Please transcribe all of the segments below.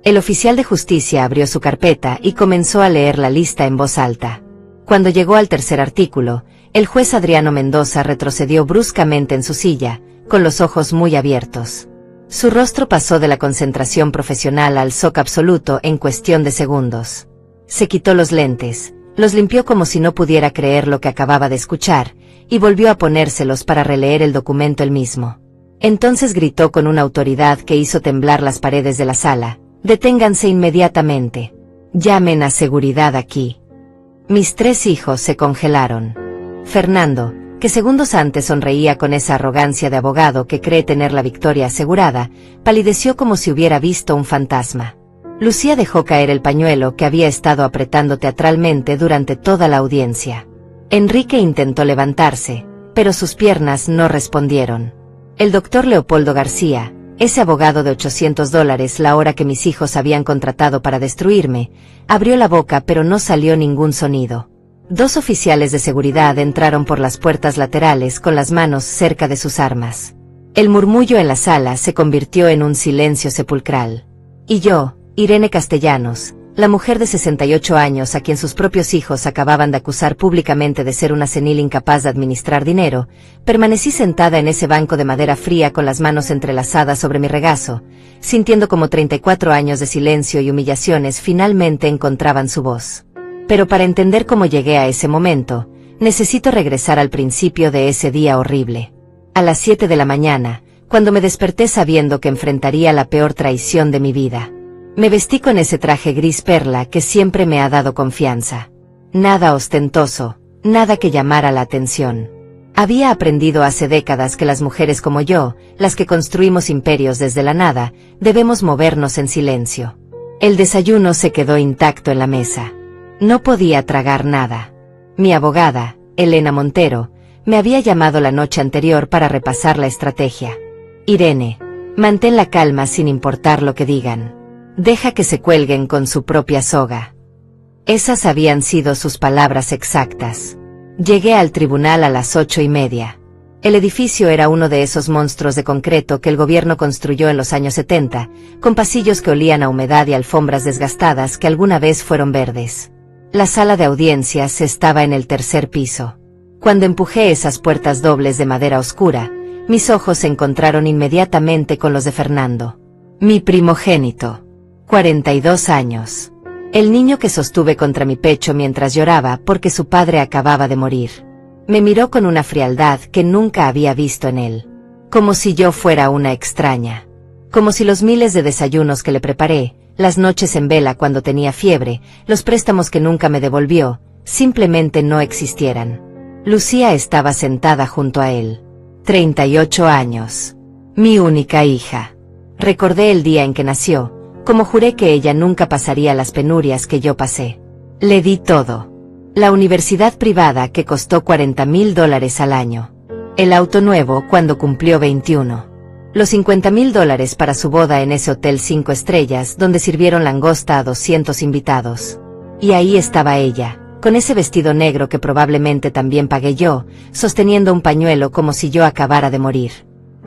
El oficial de justicia abrió su carpeta y comenzó a leer la lista en voz alta. Cuando llegó al tercer artículo, el juez Adriano Mendoza retrocedió bruscamente en su silla, con los ojos muy abiertos. Su rostro pasó de la concentración profesional al shock absoluto en cuestión de segundos. Se quitó los lentes, los limpió como si no pudiera creer lo que acababa de escuchar, y volvió a ponérselos para releer el documento él mismo. Entonces gritó con una autoridad que hizo temblar las paredes de la sala: «Deténganse inmediatamente. Llamen a seguridad aquí». Mis 3 hijos se congelaron. Fernando, que segundos antes sonreía con esa arrogancia de abogado que cree tener la victoria asegurada, palideció como si hubiera visto un fantasma. Lucía dejó caer el pañuelo que había estado apretando teatralmente durante toda la audiencia. Enrique intentó levantarse, pero sus piernas no respondieron. El doctor Leopoldo García, ese abogado de $800 la hora que mis hijos habían contratado para destruirme, abrió la boca pero no salió ningún sonido. 2 oficiales de seguridad entraron por las puertas laterales con las manos cerca de sus armas. El murmullo en la sala se convirtió en un silencio sepulcral. Y yo, Irene Castellanos, la mujer de 68 años a quien sus propios hijos acababan de acusar públicamente de ser una senil incapaz de administrar dinero, permanecí sentada en ese banco de madera fría con las manos entrelazadas sobre mi regazo, sintiendo como 34 años de silencio y humillaciones finalmente encontraban su voz. Pero para entender cómo llegué a ese momento, necesito regresar al principio de ese día horrible. A las 7 de la mañana, cuando me desperté sabiendo que enfrentaría la peor traición de mi vida. Me vestí con ese traje gris perla que siempre me ha dado confianza. Nada ostentoso, nada que llamara la atención. Había aprendido hace décadas que las mujeres como yo, las que construimos imperios desde la nada, debemos movernos en silencio. El desayuno se quedó intacto en la mesa. No podía tragar nada. Mi abogada, Elena Montero, me había llamado la noche anterior para repasar la estrategia. Irene, mantén la calma sin importar lo que digan. Deja que se cuelguen con su propia soga. Esas habían sido sus palabras exactas. Llegué al tribunal a las 8:30. El edificio era uno de esos monstruos de concreto que el gobierno construyó en los años 70, con pasillos que olían a humedad y alfombras desgastadas que alguna vez fueron verdes. La sala de audiencias estaba en el 3er piso. Cuando empujé esas puertas dobles de madera oscura, mis ojos se encontraron inmediatamente con los de Fernando. Mi primogénito. 42 años. El niño que sostuve contra mi pecho mientras lloraba porque su padre acababa de morir. Me miró con una frialdad que nunca había visto en él. Como si yo fuera una extraña. Como si los miles de desayunos que le preparé, las noches en vela cuando tenía fiebre, los préstamos que nunca me devolvió, simplemente no existieran. Lucía estaba sentada junto a él. 38 años. Mi única hija. Recordé el día en que nació, como juré que ella nunca pasaría las penurias que yo pasé. Le di todo. La universidad privada que costó $40,000 al año. El auto nuevo cuando cumplió 21. Los $50,000 para su boda en ese hotel 5 estrellas donde sirvieron langosta a 200 invitados. Y ahí estaba ella, con ese vestido negro que probablemente también pagué yo, sosteniendo un pañuelo como si yo acabara de morir.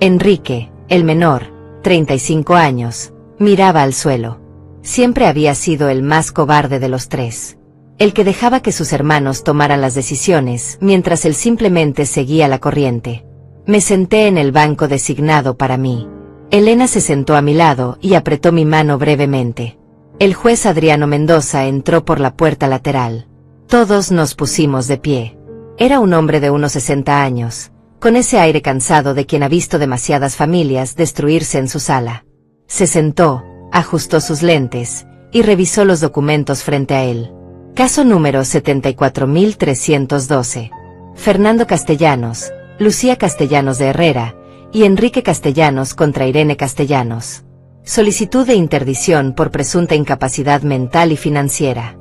Enrique, el menor, 35 años, miraba al suelo. Siempre había sido el más cobarde de los 3. El que dejaba que sus hermanos tomaran las decisiones, mientras él simplemente seguía la corriente. Me senté en el banco designado para mí. Elena se sentó a mi lado y apretó mi mano brevemente. El juez Adriano Mendoza entró por la puerta lateral. Todos nos pusimos de pie. Era un hombre de unos 60 años, con ese aire cansado de quien ha visto demasiadas familias destruirse en su sala. Se sentó, ajustó sus lentes, y revisó los documentos frente a él. Caso número 74.312. Fernando Castellanos, Lucía Castellanos de Herrera, y Enrique Castellanos contra Irene Castellanos. Solicitud de interdición por presunta incapacidad mental y financiera.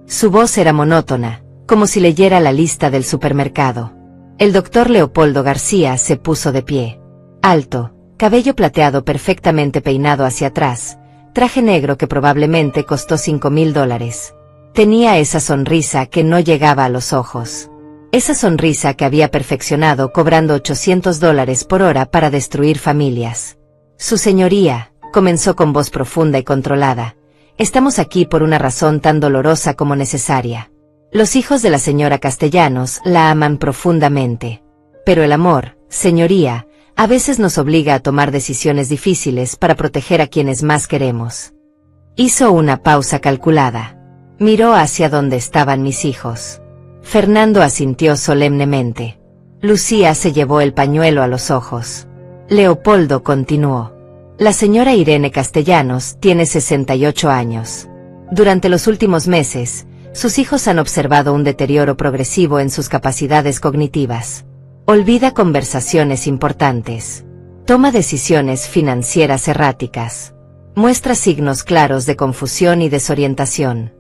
Su voz era monótona, como si leyera la lista del supermercado. El doctor Leopoldo García se puso de pie. Alto, cabello plateado perfectamente peinado hacia atrás, traje negro que probablemente costó $5,000. Tenía esa sonrisa que no llegaba a los ojos. Esa sonrisa que había perfeccionado cobrando $800 por hora para destruir familias. Su señoría, comenzó con voz profunda y controlada. Estamos aquí por una razón tan dolorosa como necesaria. Los hijos de la señora Castellanos la aman profundamente. Pero el amor, señoría, a veces nos obliga a tomar decisiones difíciles para proteger a quienes más queremos. Hizo una pausa calculada. Miró hacia donde estaban mis hijos. Fernando asintió solemnemente. Lucía se llevó el pañuelo a los ojos. Leopoldo continuó. La señora Irene Castellanos tiene 68 años. Durante los últimos meses, sus hijos han observado un deterioro progresivo en sus capacidades cognitivas. Olvida conversaciones importantes. Toma decisiones financieras erráticas. Muestra signos claros de confusión y desorientación.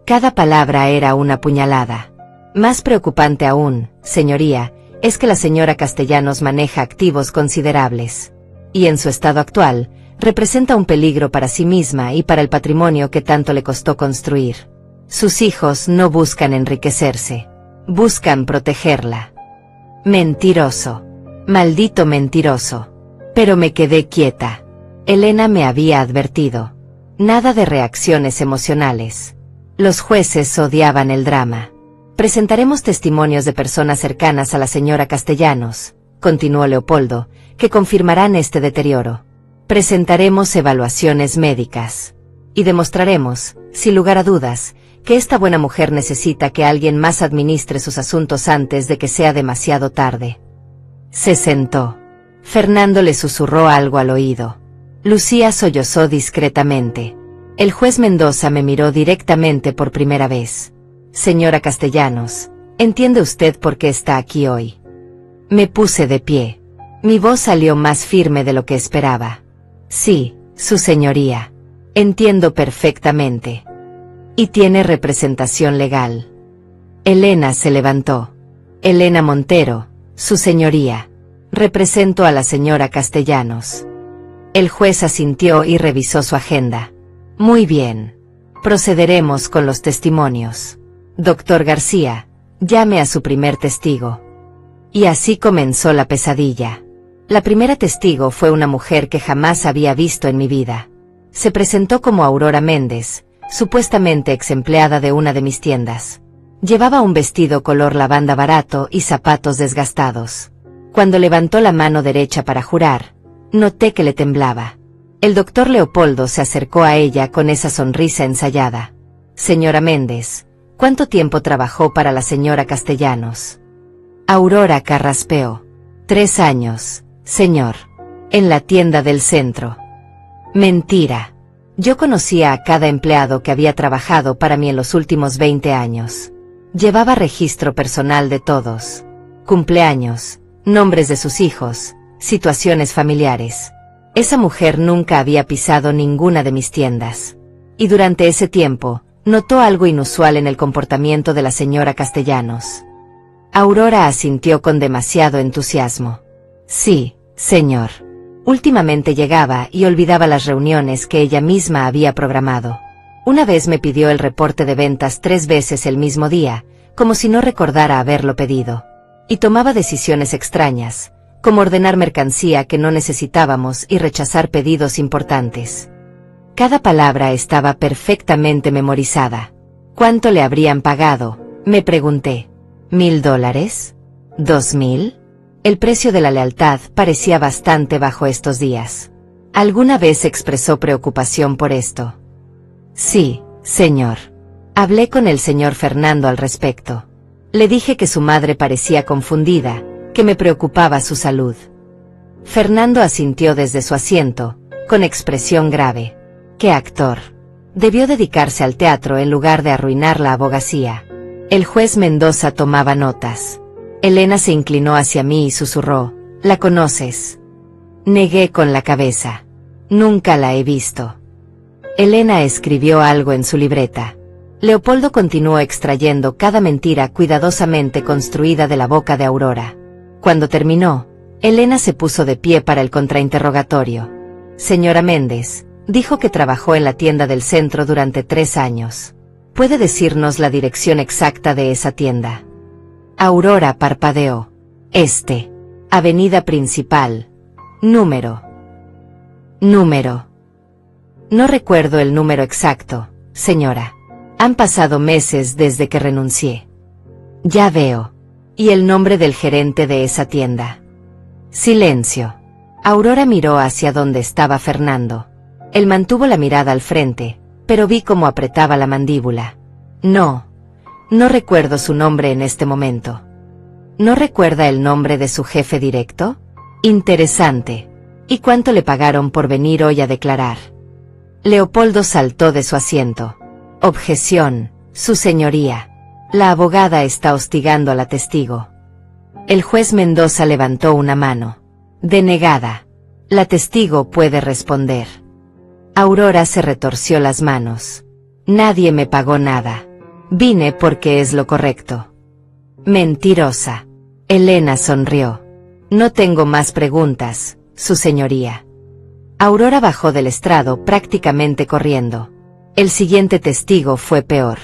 Cada palabra era una puñalada. Más preocupante aún, señoría, es que la señora Castellanos maneja activos considerables. Y en su estado actual, representa un peligro para sí misma y para el patrimonio que tanto le costó construir. Sus hijos no buscan enriquecerse. Buscan protegerla. Mentiroso. Maldito mentiroso. Pero me quedé quieta. Elena me había advertido. Nada de reacciones emocionales. Los jueces odiaban el drama. Presentaremos testimonios de personas cercanas a la señora Castellanos, continuó Leopoldo, que confirmarán este deterioro. Presentaremos evaluaciones médicas. Y demostraremos, sin lugar a dudas, que esta buena mujer necesita que alguien más administre sus asuntos antes de que sea demasiado tarde. Se sentó. Fernando le susurró algo al oído. Lucía sollozó discretamente. El juez Mendoza me miró directamente por primera vez. Señora Castellanos, ¿entiende usted por qué está aquí hoy? Me puse de pie. Mi voz salió más firme de lo que esperaba. Sí, su señoría. Entiendo perfectamente. Y tiene representación legal. Elena se levantó. Elena Montero, su señoría. Represento a la señora Castellanos. El juez asintió y revisó su agenda. Muy bien. Procederemos con los testimonios. Doctor García, llame a su primer testigo. Y así comenzó la pesadilla. La primera testigo fue una mujer que jamás había visto en mi vida. Se presentó como Aurora Méndez, supuestamente ex empleada de una de mis tiendas. Llevaba un vestido color lavanda barato y zapatos desgastados. Cuando levantó la mano derecha para jurar, noté que le temblaba. El doctor Leopoldo se acercó a ella con esa sonrisa ensayada. Señora Méndez, ¿cuánto tiempo trabajó para la señora Castellanos? Aurora carraspeó. 3 años, señor. En la tienda del centro. Mentira. Yo conocía a cada empleado que había trabajado para mí en los últimos 20 años. Llevaba registro personal de todos. Cumpleaños, nombres de sus hijos, situaciones familiares. Esa mujer nunca había pisado ninguna de mis tiendas. Y durante ese tiempo, notó algo inusual en el comportamiento de la señora Castellanos. Aurora asintió con demasiado entusiasmo. Sí, señor. Últimamente llegaba y olvidaba las reuniones que ella misma había programado. Una vez me pidió el reporte de ventas 3 veces el mismo día, como si no recordara haberlo pedido. Y tomaba decisiones extrañas, como ordenar mercancía que no necesitábamos y rechazar pedidos importantes. Cada palabra estaba perfectamente memorizada. ¿Cuánto le habrían pagado?, me pregunté. $1,000? ¿2,000? El precio de la lealtad parecía bastante bajo estos días. ¿Alguna vez expresó preocupación por esto? Sí, señor. Hablé con el señor Fernando al respecto. Le dije que su madre parecía confundida, que me preocupaba su salud. Fernando asintió desde su asiento, con expresión grave. ¡Qué actor! Debió dedicarse al teatro en lugar de arruinar la abogacía. El juez Mendoza tomaba notas. Elena se inclinó hacia mí y susurró, ¿la conoces? Negué con la cabeza. Nunca la he visto. Elena escribió algo en su libreta. Leopoldo continuó extrayendo cada mentira cuidadosamente construida de la boca de Aurora. Cuando terminó, Elena se puso de pie para el contrainterrogatorio. Señora Méndez, dijo que trabajó en la tienda del centro durante 3 años. ¿Puede decirnos la dirección exacta de esa tienda? Aurora parpadeó. Avenida Principal. Número. No recuerdo el número exacto, señora. Han pasado meses desde que renuncié. Ya veo. ¿Y el nombre del gerente de esa tienda? Silencio. Aurora miró hacia donde estaba Fernando. Él mantuvo la mirada al frente, pero vi cómo apretaba la mandíbula. No recuerdo su nombre en este momento. ¿No recuerda el nombre de su jefe directo? Interesante. ¿Y cuánto le pagaron por venir hoy a declarar? Leopoldo saltó de su asiento. Objeción, su señoría. La abogada está hostigando a la testigo. El juez Mendoza levantó una mano. Denegada. La testigo puede responder. Aurora se retorció las manos. Nadie me pagó nada. Vine porque es lo correcto. Mentirosa. Elena sonrió. No tengo más preguntas, su señoría. Aurora bajó del estrado prácticamente corriendo. El siguiente testigo fue peor.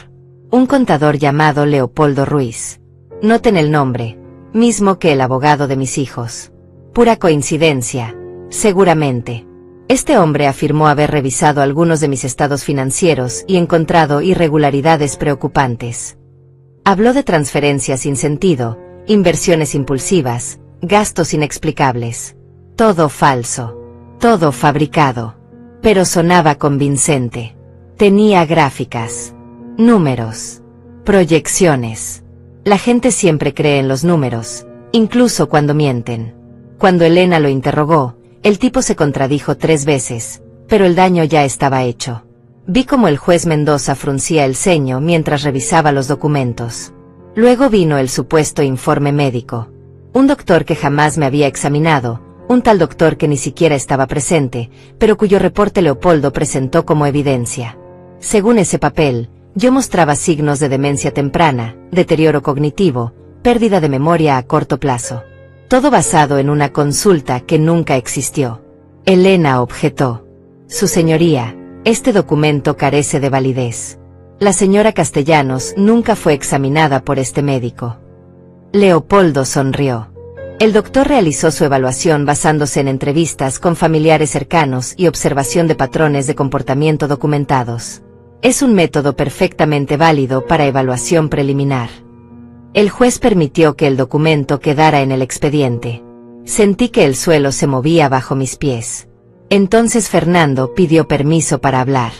Un contador llamado Leopoldo Ruiz. Noten el nombre, mismo que el abogado de mis hijos. Pura coincidencia, seguramente. Este hombre afirmó haber revisado algunos de mis estados financieros y encontrado irregularidades preocupantes. Habló de transferencias sin sentido, inversiones impulsivas, gastos inexplicables. Todo falso. Todo fabricado. Pero sonaba convincente. Tenía gráficas. Números. Proyecciones. La gente siempre cree en los números, incluso cuando mienten. Cuando Elena lo interrogó, el tipo se contradijo 3 veces, pero el daño ya estaba hecho. Vi cómo el juez Mendoza fruncía el ceño mientras revisaba los documentos. Luego vino el supuesto informe médico. Un doctor que jamás me había examinado, un tal doctor que ni siquiera estaba presente, pero cuyo reporte Leopoldo presentó como evidencia. Según ese papel, yo mostraba signos de demencia temprana, deterioro cognitivo, pérdida de memoria a corto plazo. Todo basado en una consulta que nunca existió. Elena objetó. Su señoría, este documento carece de validez. La señora Castellanos nunca fue examinada por este médico. Leopoldo sonrió. El doctor realizó su evaluación basándose en entrevistas con familiares cercanos y observación de patrones de comportamiento documentados. Es un método perfectamente válido para evaluación preliminar. El juez permitió que el documento quedara en el expediente. Sentí que el suelo se movía bajo mis pies. Entonces Fernando pidió permiso para hablar.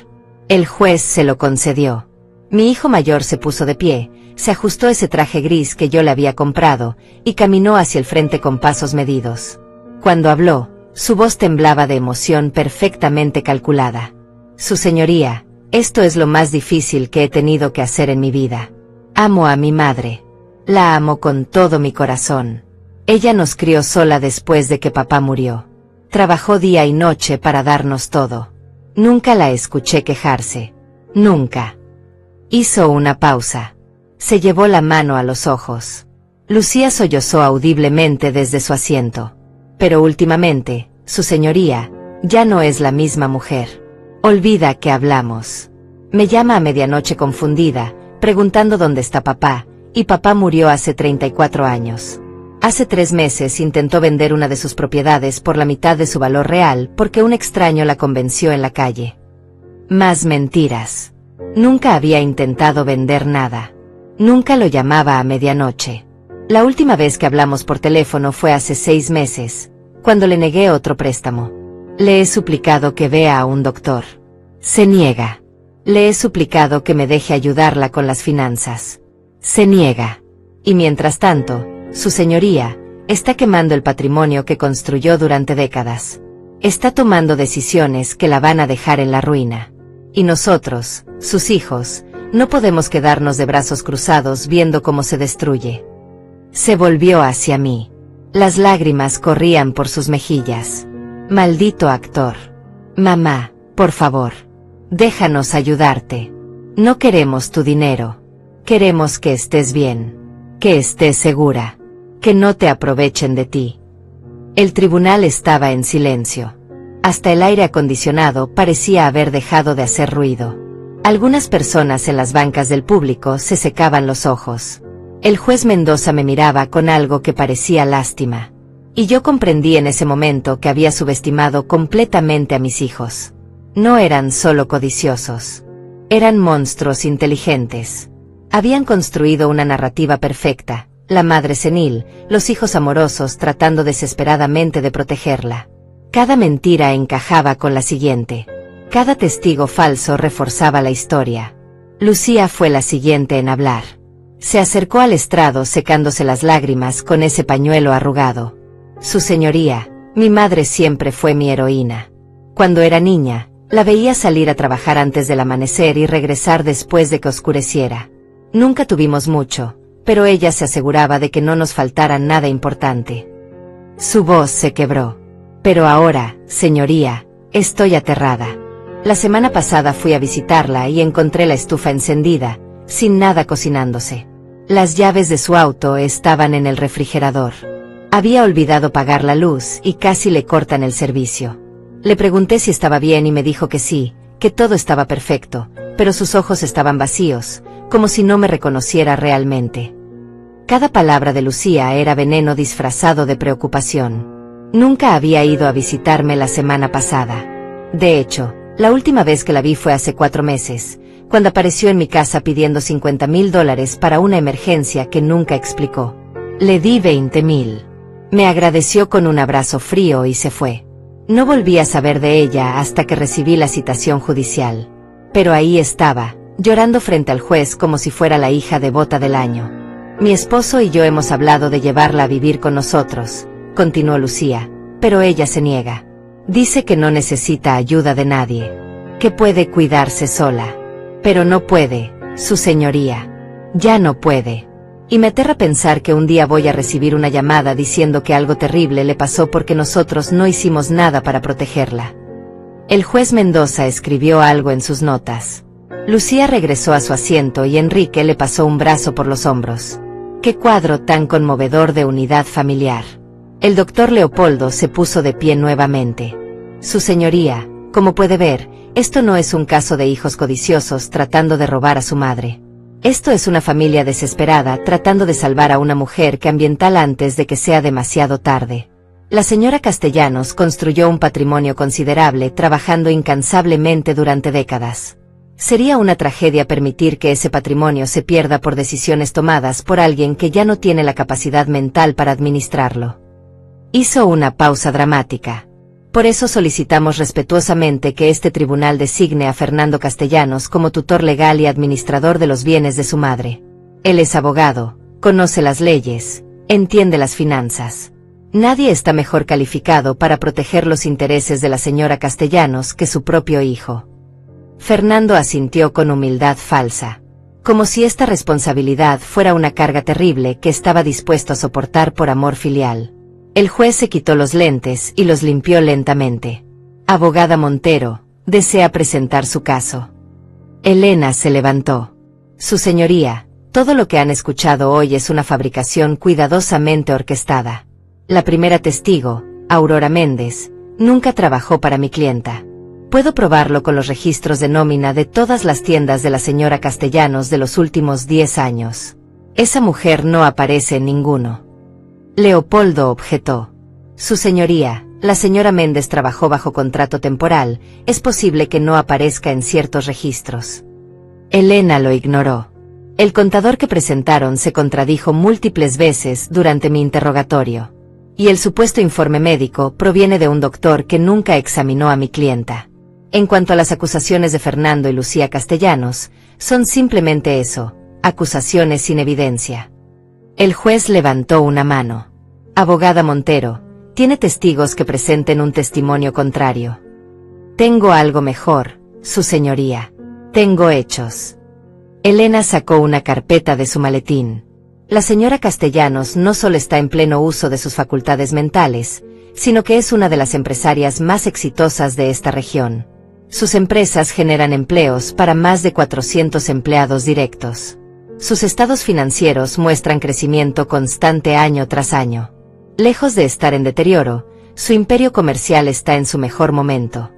El juez se lo concedió. Mi hijo mayor se puso de pie, se ajustó ese traje gris que yo le había comprado, y caminó hacia el frente con pasos medidos. Cuando habló, su voz temblaba de emoción perfectamente calculada. Su señoría, esto es lo más difícil que he tenido que hacer en mi vida. Amo a mi madre. La amo con todo mi corazón. Ella nos crió sola después de que papá murió. Trabajó día y noche para darnos todo. Nunca la escuché quejarse. Nunca. Hizo una pausa. Se llevó la mano a los ojos. Lucía sollozó audiblemente desde su asiento. Pero últimamente, su señoría, ya no es la misma mujer. Olvida que hablamos. Me llama a medianoche confundida, preguntando dónde está papá, y papá murió hace 34 años. Hace 3 meses intentó vender una de sus propiedades por la mitad de su valor real porque un extraño la convenció en la calle. Más mentiras. Nunca había intentado vender nada. Nunca lo llamaba a medianoche. La última vez que hablamos por teléfono fue hace 6 meses, cuando le negué otro préstamo. Le he suplicado que vea a un doctor. Se niega. Le he suplicado que me deje ayudarla con las finanzas. Se niega. Y mientras tanto, su señoría, está quemando el patrimonio que construyó durante décadas. Está tomando decisiones que la van a dejar en la ruina. Y nosotros, sus hijos, no podemos quedarnos de brazos cruzados viendo cómo se destruye. Se volvió hacia mí. Las lágrimas corrían por sus mejillas. Maldito actor. Mamá, por favor. Déjanos ayudarte. No queremos tu dinero. Queremos que estés bien. Que estés segura. Que no te aprovechen de ti. El tribunal estaba en silencio. Hasta el aire acondicionado parecía haber dejado de hacer ruido. Algunas personas en las bancas del público se secaban los ojos. El juez Mendoza me miraba con algo que parecía lástima. Y yo comprendí en ese momento que había subestimado completamente a mis hijos. No eran solo codiciosos. Eran monstruos inteligentes. Habían construido una narrativa perfecta, la madre senil, los hijos amorosos tratando desesperadamente de protegerla. Cada mentira encajaba con la siguiente. Cada testigo falso reforzaba la historia. Lucía fue la siguiente en hablar. Se acercó al estrado secándose las lágrimas con ese pañuelo arrugado. Su señoría, mi madre siempre fue mi heroína. Cuando era niña, la veía salir a trabajar antes del amanecer y regresar después de que oscureciera. Nunca tuvimos mucho, pero ella se aseguraba de que no nos faltara nada importante. Su voz se quebró. Pero ahora, señoría, estoy aterrada. La semana pasada fui a visitarla y encontré la estufa encendida, sin nada cocinándose. Las llaves de su auto estaban en el refrigerador. Había olvidado pagar la luz y casi le cortan el servicio. Le pregunté si estaba bien y me dijo que sí, que todo estaba perfecto, pero sus ojos estaban vacíos, como si no me reconociera realmente. Cada palabra de Lucía era veneno disfrazado de preocupación. Nunca había ido a visitarme la semana pasada. De hecho, la última vez que la vi fue hace 4 meses, cuando apareció en mi casa pidiendo $50,000 para una emergencia que nunca explicó. Le di $20,000. Me agradeció con un abrazo frío y se fue. No volví a saber de ella hasta que recibí la citación judicial. Pero ahí estaba, llorando frente al juez como si fuera la hija devota del año. Mi esposo y yo hemos hablado de llevarla a vivir con nosotros, continuó Lucía, pero ella se niega. Dice que no necesita ayuda de nadie, que puede cuidarse sola. Pero no puede, su señoría. Ya no puede. Y me aterra pensar que un día voy a recibir una llamada diciendo que algo terrible le pasó porque nosotros no hicimos nada para protegerla. El juez Mendoza escribió algo en sus notas. Lucía regresó a su asiento y Enrique le pasó un brazo por los hombros. ¡Qué cuadro tan conmovedor de unidad familiar! El doctor Leopoldo se puso de pie nuevamente. Su señoría, como puede ver, esto no es un caso de hijos codiciosos tratando de robar a su madre. Esto es una familia desesperada tratando de salvar a una mujer que ambientala antes de que sea demasiado tarde. La señora Castellanos construyó un patrimonio considerable trabajando incansablemente durante décadas. Sería una tragedia permitir que ese patrimonio se pierda por decisiones tomadas por alguien que ya no tiene la capacidad mental para administrarlo. Hizo una pausa dramática. Por eso solicitamos respetuosamente que este tribunal designe a Fernando Castellanos como tutor legal y administrador de los bienes de su madre. Él es abogado, conoce las leyes, entiende las finanzas. Nadie está mejor calificado para proteger los intereses de la señora Castellanos que su propio hijo. Fernando asintió con humildad falsa, como si esta responsabilidad fuera una carga terrible que estaba dispuesto a soportar por amor filial. El juez se quitó los lentes y los limpió lentamente. Abogada Montero, desea presentar su caso. Elena se levantó. Su señoría, todo lo que han escuchado hoy es una fabricación cuidadosamente orquestada. La primera testigo, Aurora Méndez, nunca trabajó para mi clienta. Puedo probarlo con los registros de nómina de todas las tiendas de la señora Castellanos de los últimos 10 años. Esa mujer no aparece en ninguno. Leopoldo objetó. Su señoría, la señora Méndez trabajó bajo contrato temporal, es posible que no aparezca en ciertos registros. Elena lo ignoró. El contador que presentaron se contradijo múltiples veces durante mi interrogatorio. Y el supuesto informe médico proviene de un doctor que nunca examinó a mi clienta. En cuanto a las acusaciones de Fernando y Lucía Castellanos, son simplemente eso, acusaciones sin evidencia. El juez levantó una mano. Abogada Montero, ¿tiene testigos que presenten un testimonio contrario? Tengo algo mejor, su señoría. Tengo hechos. Elena sacó una carpeta de su maletín. La señora Castellanos no solo está en pleno uso de sus facultades mentales, sino que es una de las empresarias más exitosas de esta región. Sus empresas generan empleos para más de 400 empleados directos. Sus estados financieros muestran crecimiento constante año tras año. Lejos de estar en deterioro, su imperio comercial está en su mejor momento.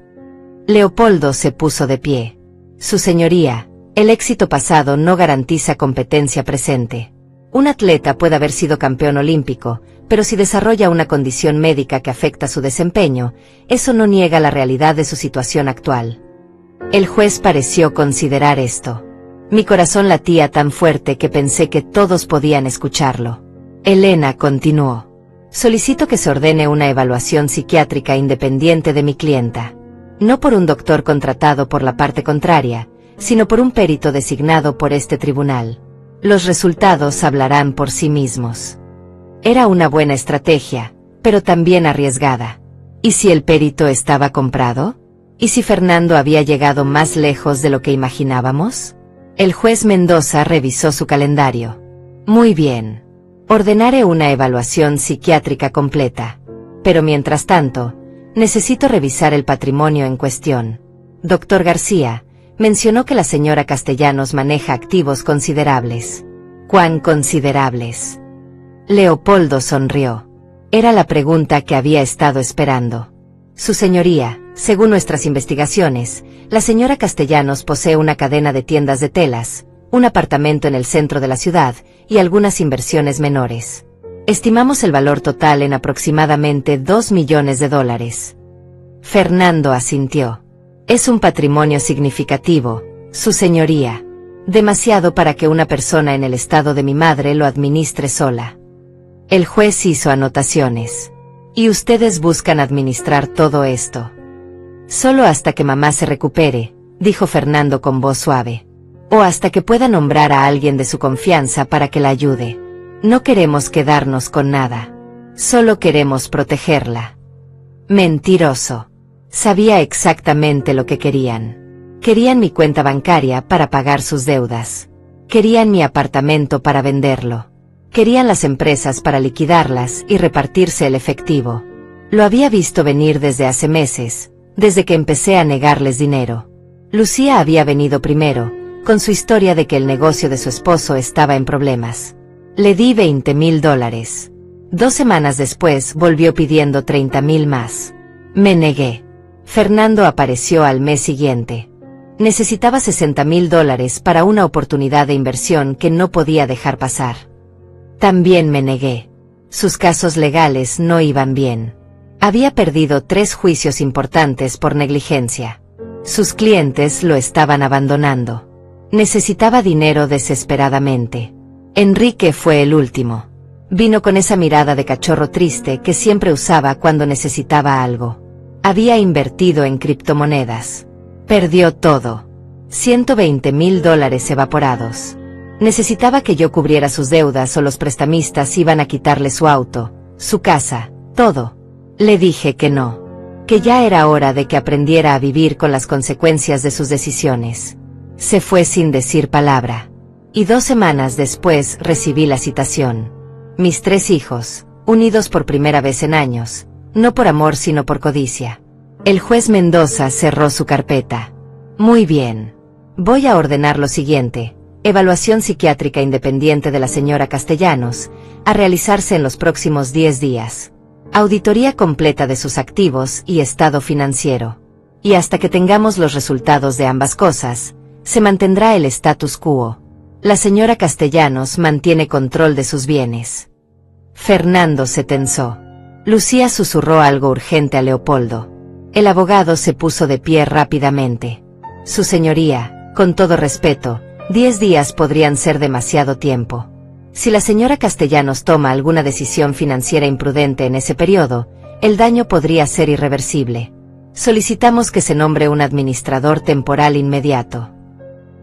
Leopoldo se puso de pie. Su señoría, el éxito pasado no garantiza competencia presente. Un atleta puede haber sido campeón olímpico, pero si desarrolla una condición médica que afecta su desempeño, eso no niega la realidad de su situación actual. El juez pareció considerar esto. Mi corazón latía tan fuerte que pensé que todos podían escucharlo. Elena continuó. Solicito que se ordene una evaluación psiquiátrica independiente de mi clienta. No por un doctor contratado por la parte contraria, sino por un perito designado por este tribunal. Los resultados hablarán por sí mismos. Era una buena estrategia, pero también arriesgada. ¿Y si el perito estaba comprado? ¿Y si Fernando había llegado más lejos de lo que imaginábamos? El juez Mendoza revisó su calendario. Muy bien. Ordenaré una evaluación psiquiátrica completa. Pero mientras tanto, necesito revisar el patrimonio en cuestión. Doctor García mencionó que la señora Castellanos maneja activos considerables. ¿Cuán considerables? Leopoldo sonrió. Era la pregunta que había estado esperando. Su señoría, según nuestras investigaciones, la señora Castellanos posee una cadena de tiendas de telas, un apartamento en el centro de la ciudad y algunas inversiones menores. Estimamos el valor total en aproximadamente $2 millones. Fernando asintió. Es un patrimonio significativo, su señoría. Demasiado para que una persona en el estado de mi madre lo administre sola. El juez hizo anotaciones. Y ustedes buscan administrar todo esto. Solo hasta que mamá se recupere, dijo Fernando con voz suave. O hasta que pueda nombrar a alguien de su confianza para que la ayude. No queremos quedarnos con nada. Solo queremos protegerla. Mentiroso. Sabía exactamente lo que querían. Querían mi cuenta bancaria para pagar sus deudas. Querían mi apartamento para venderlo. Querían las empresas para liquidarlas y repartirse el efectivo. Lo había visto venir desde hace meses, desde que empecé a negarles dinero. Lucía había venido primero, con su historia de que el negocio de su esposo estaba en problemas. Le di $20,000. 2 semanas después volvió pidiendo 30,000 más. Me negué. Fernando apareció al mes siguiente. Necesitaba $60,000 para una oportunidad de inversión que no podía dejar pasar. También me negué. Sus casos legales no iban bien. Había perdido 3 juicios importantes por negligencia. Sus clientes lo estaban abandonando. Necesitaba dinero desesperadamente. Enrique fue el último. Vino con esa mirada de cachorro triste que siempre usaba cuando necesitaba algo. Había invertido en criptomonedas. Perdió todo. $120,000 evaporados. Necesitaba que yo cubriera sus deudas o los prestamistas iban a quitarle su auto, su casa, todo. Le dije que no. Que ya era hora de que aprendiera a vivir con las consecuencias de sus decisiones. Se fue sin decir palabra. Y 2 semanas después recibí la citación. Mis 3 hijos, unidos por primera vez en años, no por amor sino por codicia. El juez Mendoza cerró su carpeta. Muy bien. Voy a ordenar lo siguiente. Evaluación psiquiátrica independiente de la señora Castellanos, a realizarse en los próximos 10 días. Auditoría completa de sus activos y estado financiero. Y hasta que tengamos los resultados de ambas cosas, se mantendrá el status quo. La señora Castellanos mantiene control de sus bienes. Fernando se tensó. Lucía susurró algo urgente a Leopoldo. El abogado se puso de pie rápidamente. Su señoría, con todo respeto, 10 días podrían ser demasiado tiempo. Si la señora Castellanos toma alguna decisión financiera imprudente en ese periodo, el daño podría ser irreversible. Solicitamos que se nombre un administrador temporal inmediato.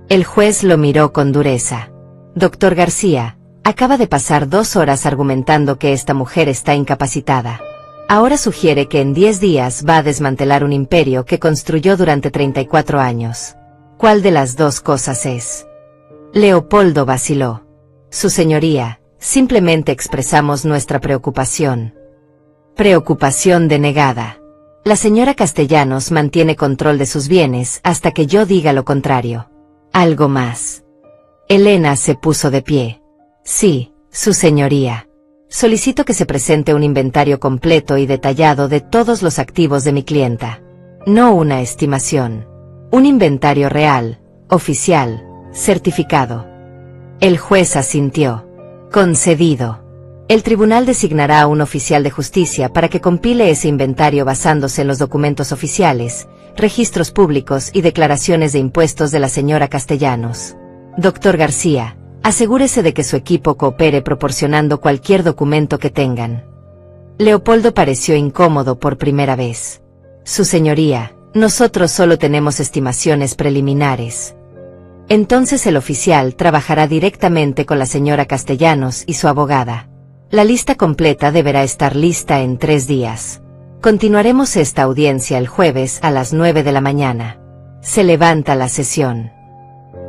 El juez lo miró con dureza. Doctor García, acaba de pasar 2 horas argumentando que esta mujer está incapacitada. Ahora sugiere que en 10 días va a desmantelar un imperio que construyó durante 34 años. ¿Cuál de las 2 cosas es? Leopoldo vaciló. Su señoría, simplemente expresamos nuestra preocupación. Preocupación denegada. La señora Castellanos mantiene control de sus bienes hasta que yo diga lo contrario. Algo más. Elena se puso de pie. Sí, su señoría. Solicito que se presente un inventario completo y detallado de todos los activos de mi clienta. No una estimación. Un inventario real, oficial, certificado. El juez asintió. Concedido. El tribunal designará a un oficial de justicia para que compile ese inventario basándose en los documentos oficiales, registros públicos y declaraciones de impuestos de la señora Castellanos. Doctor García, asegúrese de que su equipo coopere proporcionando cualquier documento que tengan. Leopoldo pareció incómodo por primera vez. Su señoría, nosotros solo tenemos estimaciones preliminares. Entonces el oficial trabajará directamente con la señora Castellanos y su abogada. La lista completa deberá estar lista en 3 días. Continuaremos esta audiencia el jueves a las 9 de la mañana. Se levanta la sesión.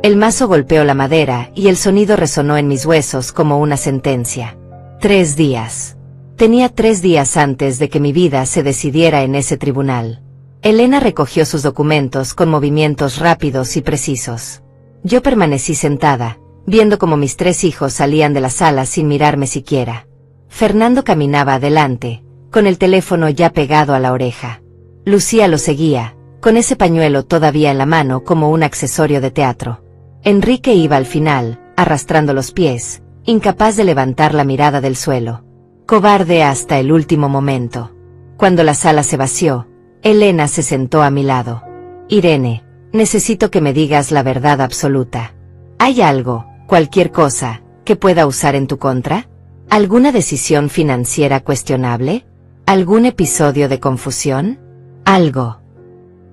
El mazo golpeó la madera y el sonido resonó en mis huesos como una sentencia. 3 días. Tenía 3 días antes de que mi vida se decidiera en ese tribunal. Elena recogió sus documentos con movimientos rápidos y precisos. Yo permanecí sentada, viendo cómo mis 3 hijos salían de la sala sin mirarme siquiera. Fernando caminaba adelante, con el teléfono ya pegado a la oreja. Lucía lo seguía, con ese pañuelo todavía en la mano como un accesorio de teatro. Enrique iba al final, arrastrando los pies, incapaz de levantar la mirada del suelo. Cobarde hasta el último momento. Cuando la sala se vació, Elena se sentó a mi lado. Irene, necesito que me digas la verdad absoluta. ¿Hay algo, cualquier cosa, que pueda usar en tu contra? ¿Alguna decisión financiera cuestionable? ¿Algún episodio de confusión? ¿Algo?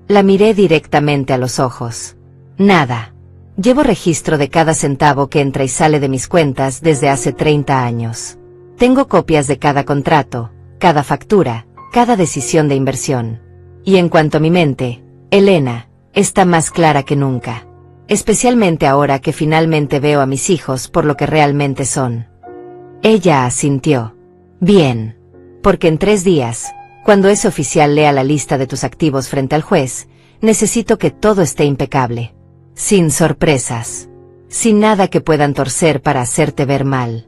La miré directamente a los ojos. Nada. Llevo registro de cada centavo que entra y sale de mis cuentas desde hace 30 años. Tengo copias de cada contrato, cada factura, cada decisión de inversión. Y en cuanto a mi mente, Elena, está más clara que nunca. Especialmente ahora que finalmente veo a mis hijos por lo que realmente son. Ella asintió. Bien. Porque en 3 días, cuando ese oficial lea la lista de tus activos frente al juez, necesito que todo esté impecable. Sin sorpresas. Sin nada que puedan torcer para hacerte ver mal.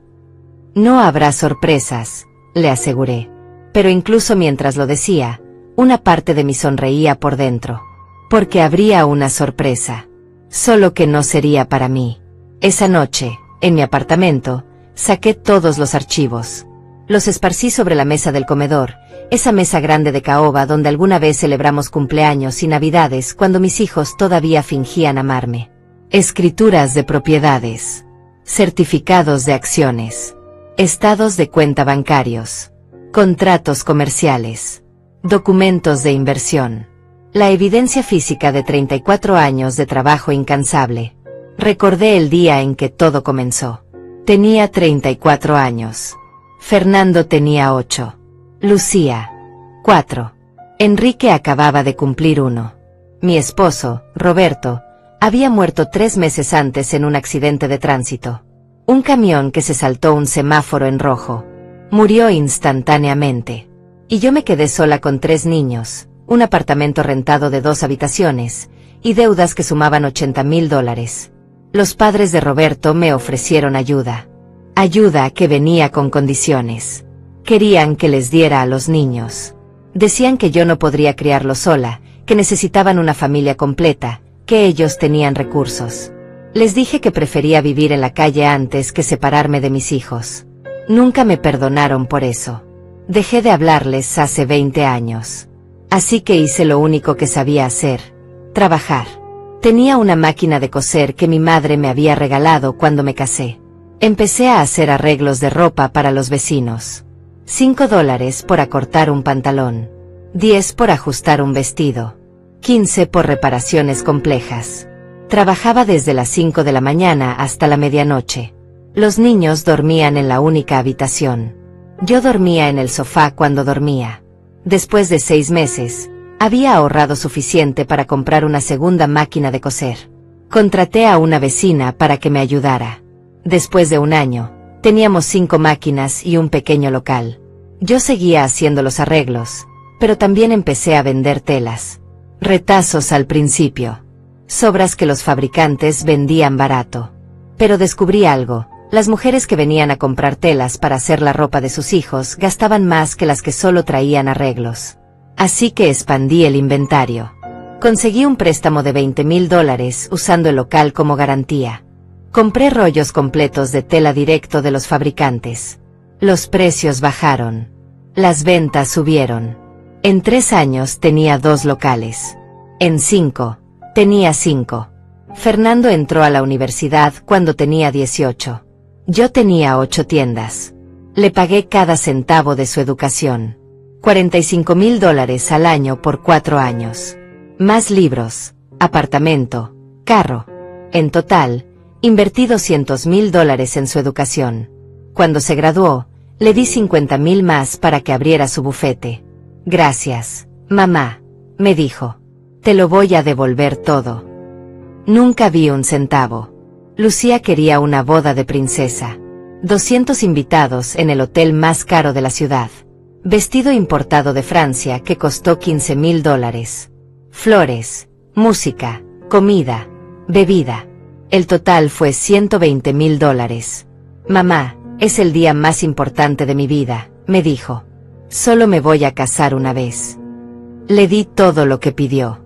No habrá sorpresas, le aseguré. Pero incluso mientras lo decía, una parte de mí sonreía por dentro. Porque habría una sorpresa. Solo que no sería para mí. Esa noche, en mi apartamento, saqué todos los archivos. Los esparcí sobre la mesa del comedor, esa mesa grande de caoba donde alguna vez celebramos cumpleaños y navidades cuando mis hijos todavía fingían amarme. Escrituras de propiedades. Certificados de acciones. Estados de cuenta bancarios. Contratos comerciales. Documentos de inversión. La evidencia física de 34 años de trabajo incansable. Recordé el día en que todo comenzó. Tenía 34 años. Fernando tenía 8. Lucía, 4. Enrique acababa de cumplir 1. Mi esposo, Roberto, había muerto 3 meses antes en un accidente de tránsito. Un camión que se saltó un semáforo en rojo. Murió instantáneamente. Y yo me quedé sola con 3 niños, un apartamento rentado de 2 habitaciones, y deudas que sumaban $80,000. Los padres de Roberto me ofrecieron ayuda. Ayuda que venía con condiciones. Querían que les diera a los niños. Decían que yo no podría criarlos sola, que necesitaban una familia completa, que ellos tenían recursos. Les dije que prefería vivir en la calle antes que separarme de mis hijos. Nunca me perdonaron por eso. Dejé de hablarles hace 20 años. Así que hice lo único que sabía hacer: trabajar. Tenía una máquina de coser que mi madre me había regalado cuando me casé. Empecé a hacer arreglos de ropa para los vecinos. $5 por acortar un pantalón. 10 por ajustar un vestido. 15 por reparaciones complejas. Trabajaba desde las 5 de la mañana hasta la medianoche. Los niños dormían en la única habitación. Yo dormía en el sofá cuando dormía. Después de 6 meses, había ahorrado suficiente para comprar una segunda máquina de coser. Contraté a una vecina para que me ayudara. Después de 1 año, teníamos 5 máquinas y un pequeño local. Yo seguía haciendo los arreglos, pero también empecé a vender telas. Retazos al principio. Sobras que los fabricantes vendían barato. Pero descubrí algo: las mujeres que venían a comprar telas para hacer la ropa de sus hijos gastaban más que las que solo traían arreglos. Así que expandí el inventario. Conseguí un préstamo de $20,000 usando el local como garantía. Compré rollos completos de tela directo de los fabricantes. Los precios bajaron. Las ventas subieron. En 3 años tenía 2 locales. En 5. Tenía 5. Fernando entró a la universidad cuando tenía 18. Yo tenía 8 tiendas. Le pagué cada centavo de su educación. $45,000 al año por 4 años. Más libros, apartamento, carro. En total, invertí $200,000 en su educación. Cuando se graduó, le di $50,000 más para que abriera su bufete. Gracias, mamá, me dijo. Te lo voy a devolver todo. Nunca vi un centavo. Lucía quería una boda de princesa. 200 invitados en el hotel más caro de la ciudad. Vestido importado de Francia que costó $15,000. Flores, música, comida, bebida. El total fue $120,000. Mamá, es el día más importante de mi vida, me dijo. Solo me voy a casar una vez. Le di todo lo que pidió.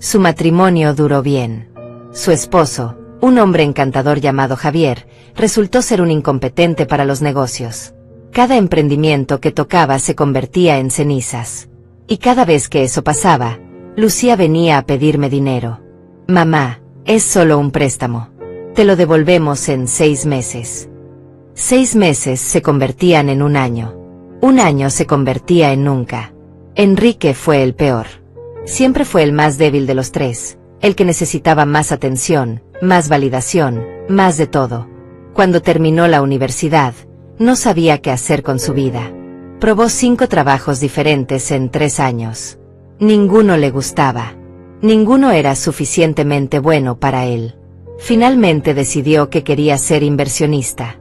Su matrimonio duró bien. Su esposo, un hombre encantador llamado Javier, resultó ser un incompetente para los negocios. Cada emprendimiento que tocaba se convertía en cenizas. Y cada vez que eso pasaba, Lucía venía a pedirme dinero. Mamá, es solo un préstamo. Te lo devolvemos en 6 meses. 6 meses se convertían en un año. Un año se convertía en nunca. Enrique fue el peor. Siempre fue el más débil de los tres, el que necesitaba más atención, más validación, más de todo. Cuando terminó la universidad, no sabía qué hacer con su vida. Probó 5 trabajos diferentes en 3 años. Ninguno le gustaba. Ninguno era suficientemente bueno para él. Finalmente decidió que quería ser inversionista.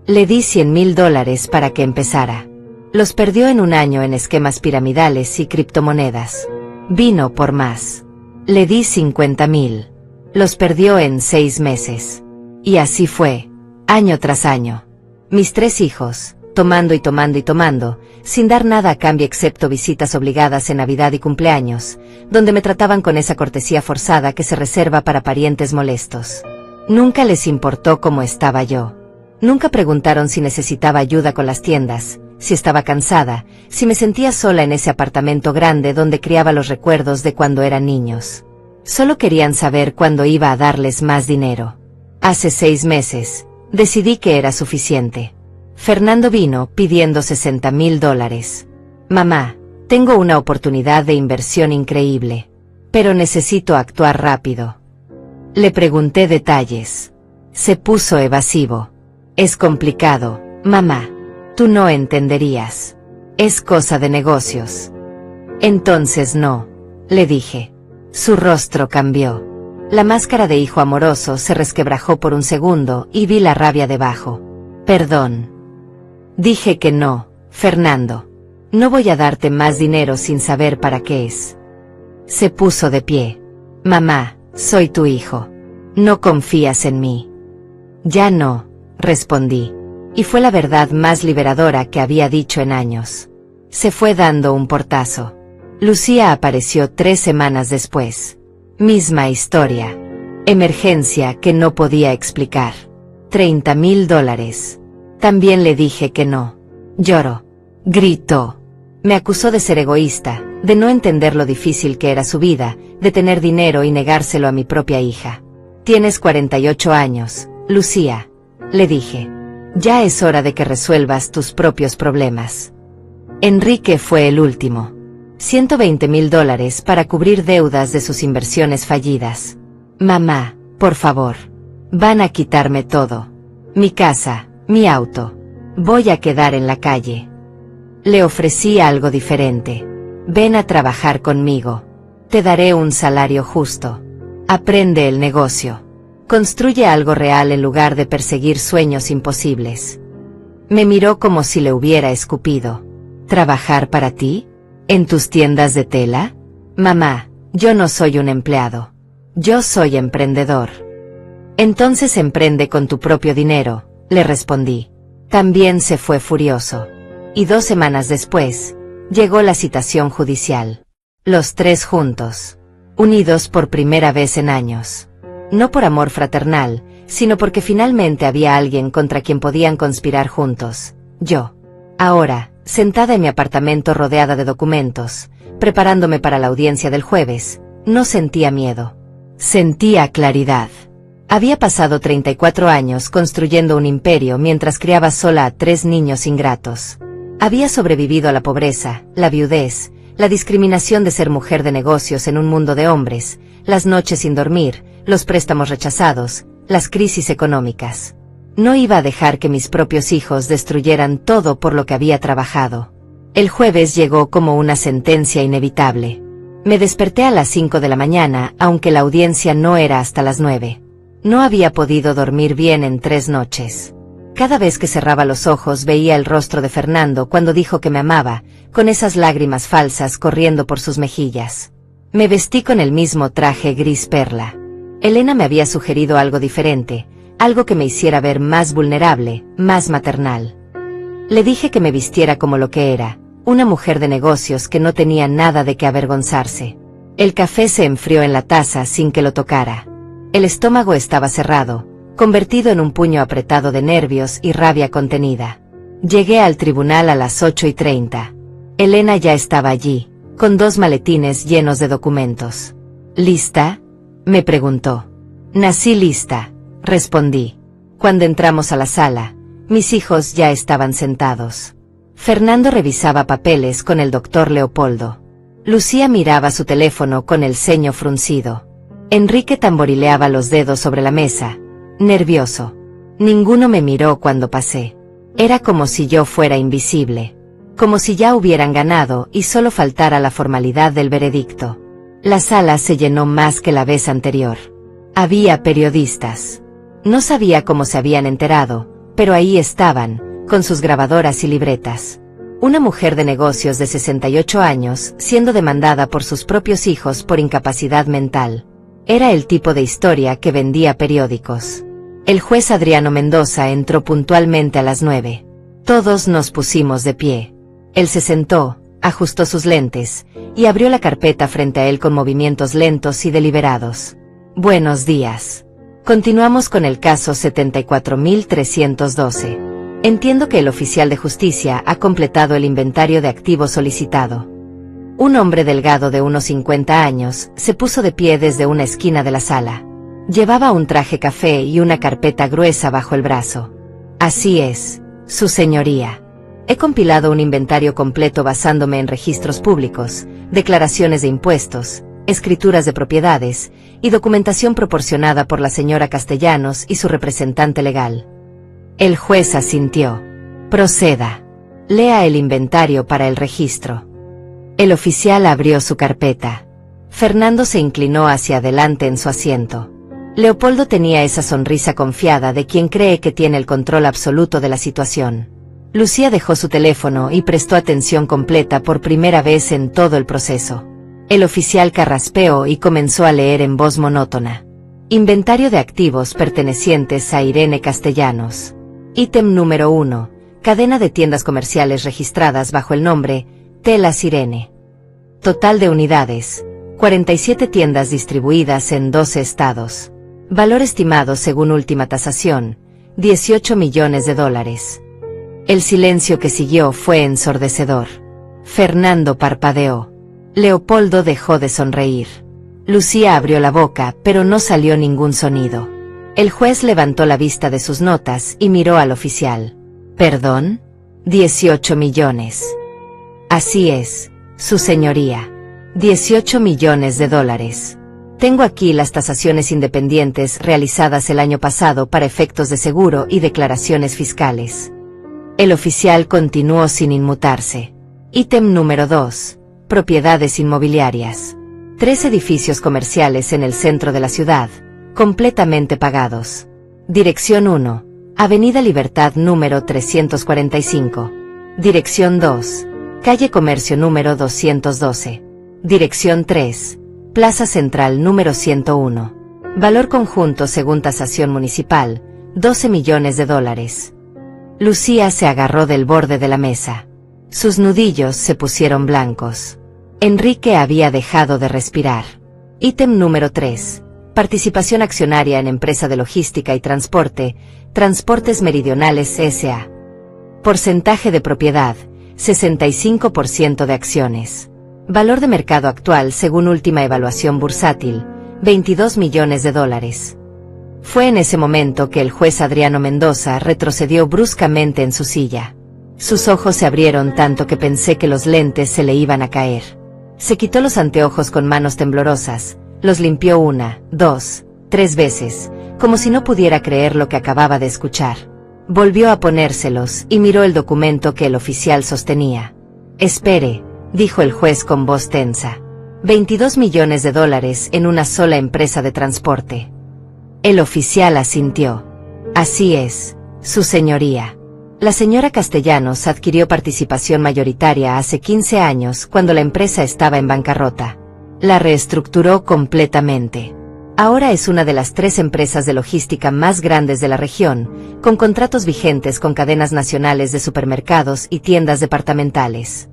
Le di $100,000 para que empezara. Los perdió en un año en esquemas piramidales y criptomonedas. Vino por más. Le di $50,000. Los perdió en 6 meses. Y así fue, año tras año. Mis 3 hijos, tomando y tomando y tomando, sin dar nada a cambio excepto visitas obligadas en Navidad y cumpleaños, donde me trataban con esa cortesía forzada que se reserva para parientes molestos. Nunca les importó cómo estaba yo. Nunca preguntaron si necesitaba ayuda con las tiendas, si estaba cansada, si me sentía sola en ese apartamento grande donde criaba los recuerdos de cuando eran niños. Solo querían saber cuándo iba a darles más dinero. Hace 6 meses, decidí que era suficiente. Fernando vino pidiendo $60,000. Mamá, tengo una oportunidad de inversión increíble, pero necesito actuar rápido. Le pregunté detalles. Se puso evasivo. Es complicado, mamá. Tú no entenderías. Es cosa de negocios. Entonces no, le dije. Su rostro cambió. La máscara de hijo amoroso se resquebrajó por un segundo y vi la rabia debajo. Perdón. Dije que no, Fernando. No voy a darte más dinero sin saber para qué es. Se puso de pie. Mamá, soy tu hijo. No confías en mí. Ya no, respondí. Y fue la verdad más liberadora que había dicho en años. Se fue dando un portazo. Lucía apareció 3 semanas después. Misma historia. Emergencia que no podía explicar. $30,000. También le dije que no. Lloró. Gritó. Me acusó de ser egoísta, de no entender lo difícil que era su vida, de tener dinero y negárselo a mi propia hija. Tienes 48 años, Lucía, le dije. Ya es hora de que resuelvas tus propios problemas. Enrique fue el último. $120,000 para cubrir deudas de sus inversiones fallidas. Mamá, por favor. Van a quitarme todo. Mi casa, mi auto. Voy a quedar en la calle. Le ofrecí algo diferente. Ven a trabajar conmigo. Te daré un salario justo. Aprende el negocio. Construye algo real en lugar de perseguir sueños imposibles. Me miró como si le hubiera escupido. ¿Trabajar para ti? ¿En tus tiendas de tela? Mamá, yo no soy un empleado. Yo soy emprendedor. Entonces emprende con tu propio dinero, le respondí. También se fue furioso. Y 2 semanas después, llegó la citación judicial. Los 3 juntos. Unidos por primera vez en años. No por amor fraternal, sino porque finalmente había alguien contra quien podían conspirar juntos. Yo. Ahora, sentada en mi apartamento rodeada de documentos, preparándome para la audiencia del jueves, No sentía miedo. Sentía claridad. Había pasado 34 años construyendo un imperio mientras criaba sola a 3 niños ingratos. Había sobrevivido a la pobreza, la viudez, la discriminación de ser mujer de negocios en un mundo de hombres, las noches sin dormir, los préstamos rechazados, las crisis económicas. No iba a dejar que mis propios hijos destruyeran todo por lo que había trabajado. El jueves llegó como una sentencia inevitable. Me desperté a las 5 de la mañana, aunque la audiencia no era hasta las 9. No había podido dormir bien en 3 noches. Cada vez que cerraba los ojos veía el rostro de Fernando cuando dijo que me amaba, con esas lágrimas falsas corriendo por sus mejillas. Me vestí con el mismo traje gris perla. Elena me había sugerido algo diferente, algo que me hiciera ver más vulnerable, más maternal. Le dije que me vistiera como lo que era, una mujer de negocios que no tenía nada de qué avergonzarse. El café se enfrió en la taza sin que lo tocara. El estómago estaba cerrado, convertido en un puño apretado de nervios y rabia contenida. Llegué al tribunal a las 8:30. Elena ya estaba allí, con 2 maletines llenos de documentos. ¿Lista?, me preguntó. Nací lista, respondí. Cuando entramos a la sala, mis hijos ya estaban sentados. Fernando revisaba papeles con el doctor Leopoldo. Lucía miraba su teléfono con el ceño fruncido. Enrique tamborileaba los dedos sobre la mesa, nervioso. Ninguno me miró cuando pasé. Era como si yo fuera invisible. Como si ya hubieran ganado y solo faltara la formalidad del veredicto. La sala se llenó más que la vez anterior. Había periodistas. No sabía cómo se habían enterado, pero ahí estaban, con sus grabadoras y libretas. Una mujer de negocios de 68 años, siendo demandada por sus propios hijos por incapacidad mental. Era el tipo de historia que vendía periódicos. El juez Adriano Mendoza entró puntualmente a las 9. Todos nos pusimos de pie. Él se sentó, ajustó sus lentes, y abrió la carpeta frente a él con movimientos lentos y deliberados. Buenos días. Continuamos con el caso 74.312. Entiendo que el oficial de justicia ha completado el inventario de activos solicitado. Un hombre delgado de unos 50 años se puso de pie desde una esquina de la sala. Llevaba un traje café y una carpeta gruesa bajo el brazo. Así es, su señoría. He compilado un inventario completo basándome en registros públicos, declaraciones de impuestos, escrituras de propiedades y documentación proporcionada por la señora Castellanos y su representante legal. El juez asintió. Proceda. Lea el inventario para el registro. El oficial abrió su carpeta. Fernando se inclinó hacia adelante en su asiento. Leopoldo tenía esa sonrisa confiada de quien cree que tiene el control absoluto de la situación. Lucía dejó su teléfono y prestó atención completa por primera vez en todo el proceso. El oficial carraspeó y comenzó a leer en voz monótona. Inventario de activos pertenecientes a Irene Castellanos. Ítem número 1. Cadena de tiendas comerciales registradas bajo el nombre Telas Irene. Total de unidades, 47 tiendas distribuidas en 12 estados. Valor estimado según última tasación, $18 millones. El silencio que siguió fue ensordecedor. Fernando parpadeó. Leopoldo dejó de sonreír. Lucía abrió la boca, pero no salió ningún sonido. El juez levantó la vista de sus notas y miró al oficial. ¿Perdón? 18 millones. Así es, su señoría. $18 millones. Tengo aquí las tasaciones independientes realizadas el año pasado para efectos de seguro y declaraciones fiscales. El oficial continuó sin inmutarse. Ítem número 2. Propiedades inmobiliarias. 3 edificios comerciales en el centro de la ciudad, completamente pagados. Dirección 1. Avenida Libertad número 345. Dirección 2. Calle Comercio número 212. Dirección 3. Plaza Central número 101. Valor conjunto según tasación municipal, $12 millones. Lucía se agarró del borde de la mesa. Sus nudillos se pusieron blancos. Enrique había dejado de respirar. Ítem número 3. Participación accionaria en empresa de logística y transporte, Transportes Meridionales S.A. Porcentaje de propiedad, 65% de acciones. Valor de mercado actual según última evaluación bursátil, $22 millones. Fue en ese momento que el juez Adriano Mendoza retrocedió bruscamente en su silla. Sus ojos se abrieron tanto que pensé que los lentes se le iban a caer. Se quitó los anteojos con manos temblorosas, los limpió 1, 2, 3 veces, como si no pudiera creer lo que acababa de escuchar. Volvió a ponérselos y miró el documento que el oficial sostenía. Espere, dijo el juez con voz tensa. $22 millones en una sola empresa de transporte. El oficial asintió. Así es, su señoría. La señora Castellanos adquirió participación mayoritaria hace 15 años cuando la empresa estaba en bancarrota. La reestructuró completamente. Ahora es una de las 3 empresas de logística más grandes de la región, con contratos vigentes con cadenas nacionales de supermercados y tiendas departamentales.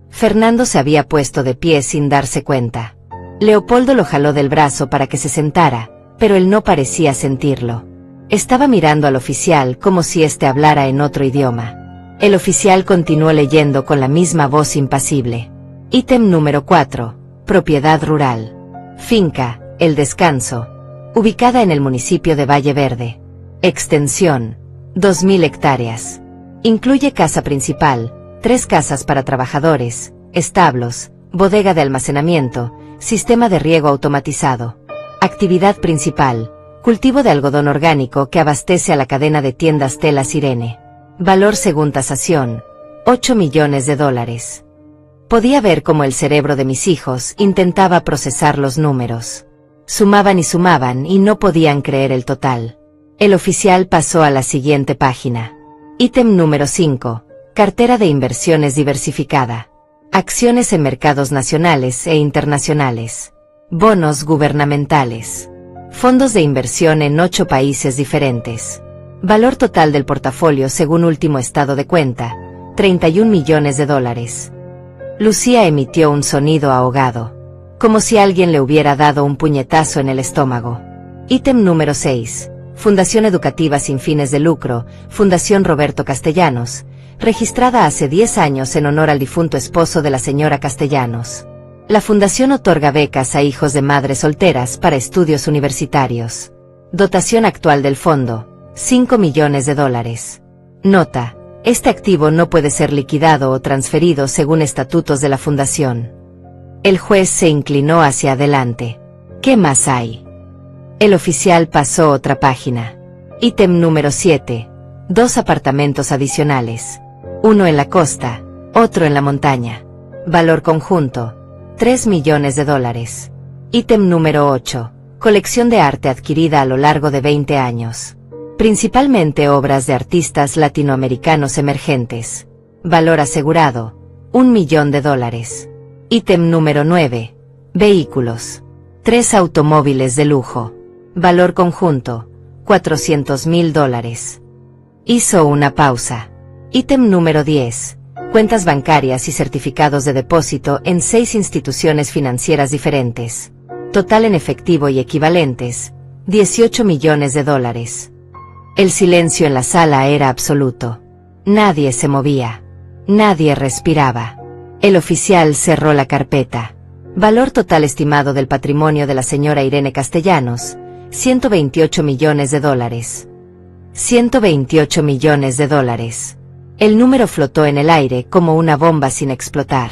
Fernando se había puesto de pie sin darse cuenta. Leopoldo lo jaló del brazo para que se sentara, pero él no parecía sentirlo. Estaba mirando al oficial como si éste hablara en otro idioma. El oficial continuó leyendo con la misma voz impasible. Ítem número 4. Propiedad rural. Finca, El Descanso. Ubicada en el municipio de Valle Verde. Extensión. 2000 hectáreas. Incluye casa principal, 3 casas para trabajadores, establos, bodega de almacenamiento, sistema de riego automatizado. Actividad principal. Cultivo de algodón orgánico que abastece a la cadena de tiendas Telas Irene. Valor según tasación, $8 millones. Podía ver cómo el cerebro de mis hijos intentaba procesar los números. Sumaban y no podían creer el total. El oficial pasó a la siguiente página. Ítem número 5. Cartera de inversiones diversificada. Acciones en mercados nacionales e internacionales. Bonos gubernamentales. Fondos de inversión en 8 países diferentes. Valor total del portafolio según último estado de cuenta, $31 millones. Lucía emitió un sonido ahogado, como si alguien le hubiera dado un puñetazo en el estómago. Ítem número 6. Fundación Educativa sin fines de lucro, Fundación Roberto Castellanos, registrada hace 10 años en honor al difunto esposo de la señora Castellanos. La fundación otorga becas a hijos de madres solteras para estudios universitarios. Dotación actual del fondo, $5 millones. Nota: este activo no puede ser liquidado o transferido según estatutos de la fundación. El juez se inclinó hacia adelante. ¿Qué más hay? El oficial pasó otra página. Ítem número 7. 2 apartamentos adicionales. Uno en la costa, otro en la montaña. Valor conjunto, $3 millones. Ítem número 8. Colección de arte adquirida a lo largo de 20 años. Principalmente obras de artistas latinoamericanos emergentes. Valor asegurado, $1 millón. Ítem número 9. Vehículos. 3 automóviles de lujo. Valor conjunto, $400.000. Hizo una pausa. Ítem número 10. Cuentas bancarias y certificados de depósito en 6 instituciones financieras diferentes. Total en efectivo y equivalentes, $18 millones. El silencio en la sala era absoluto. Nadie se movía. Nadie respiraba. El oficial cerró la carpeta. Valor total estimado del patrimonio de la señora Irene Castellanos, $128 millones. $128 millones. El número flotó en el aire como una bomba sin explotar.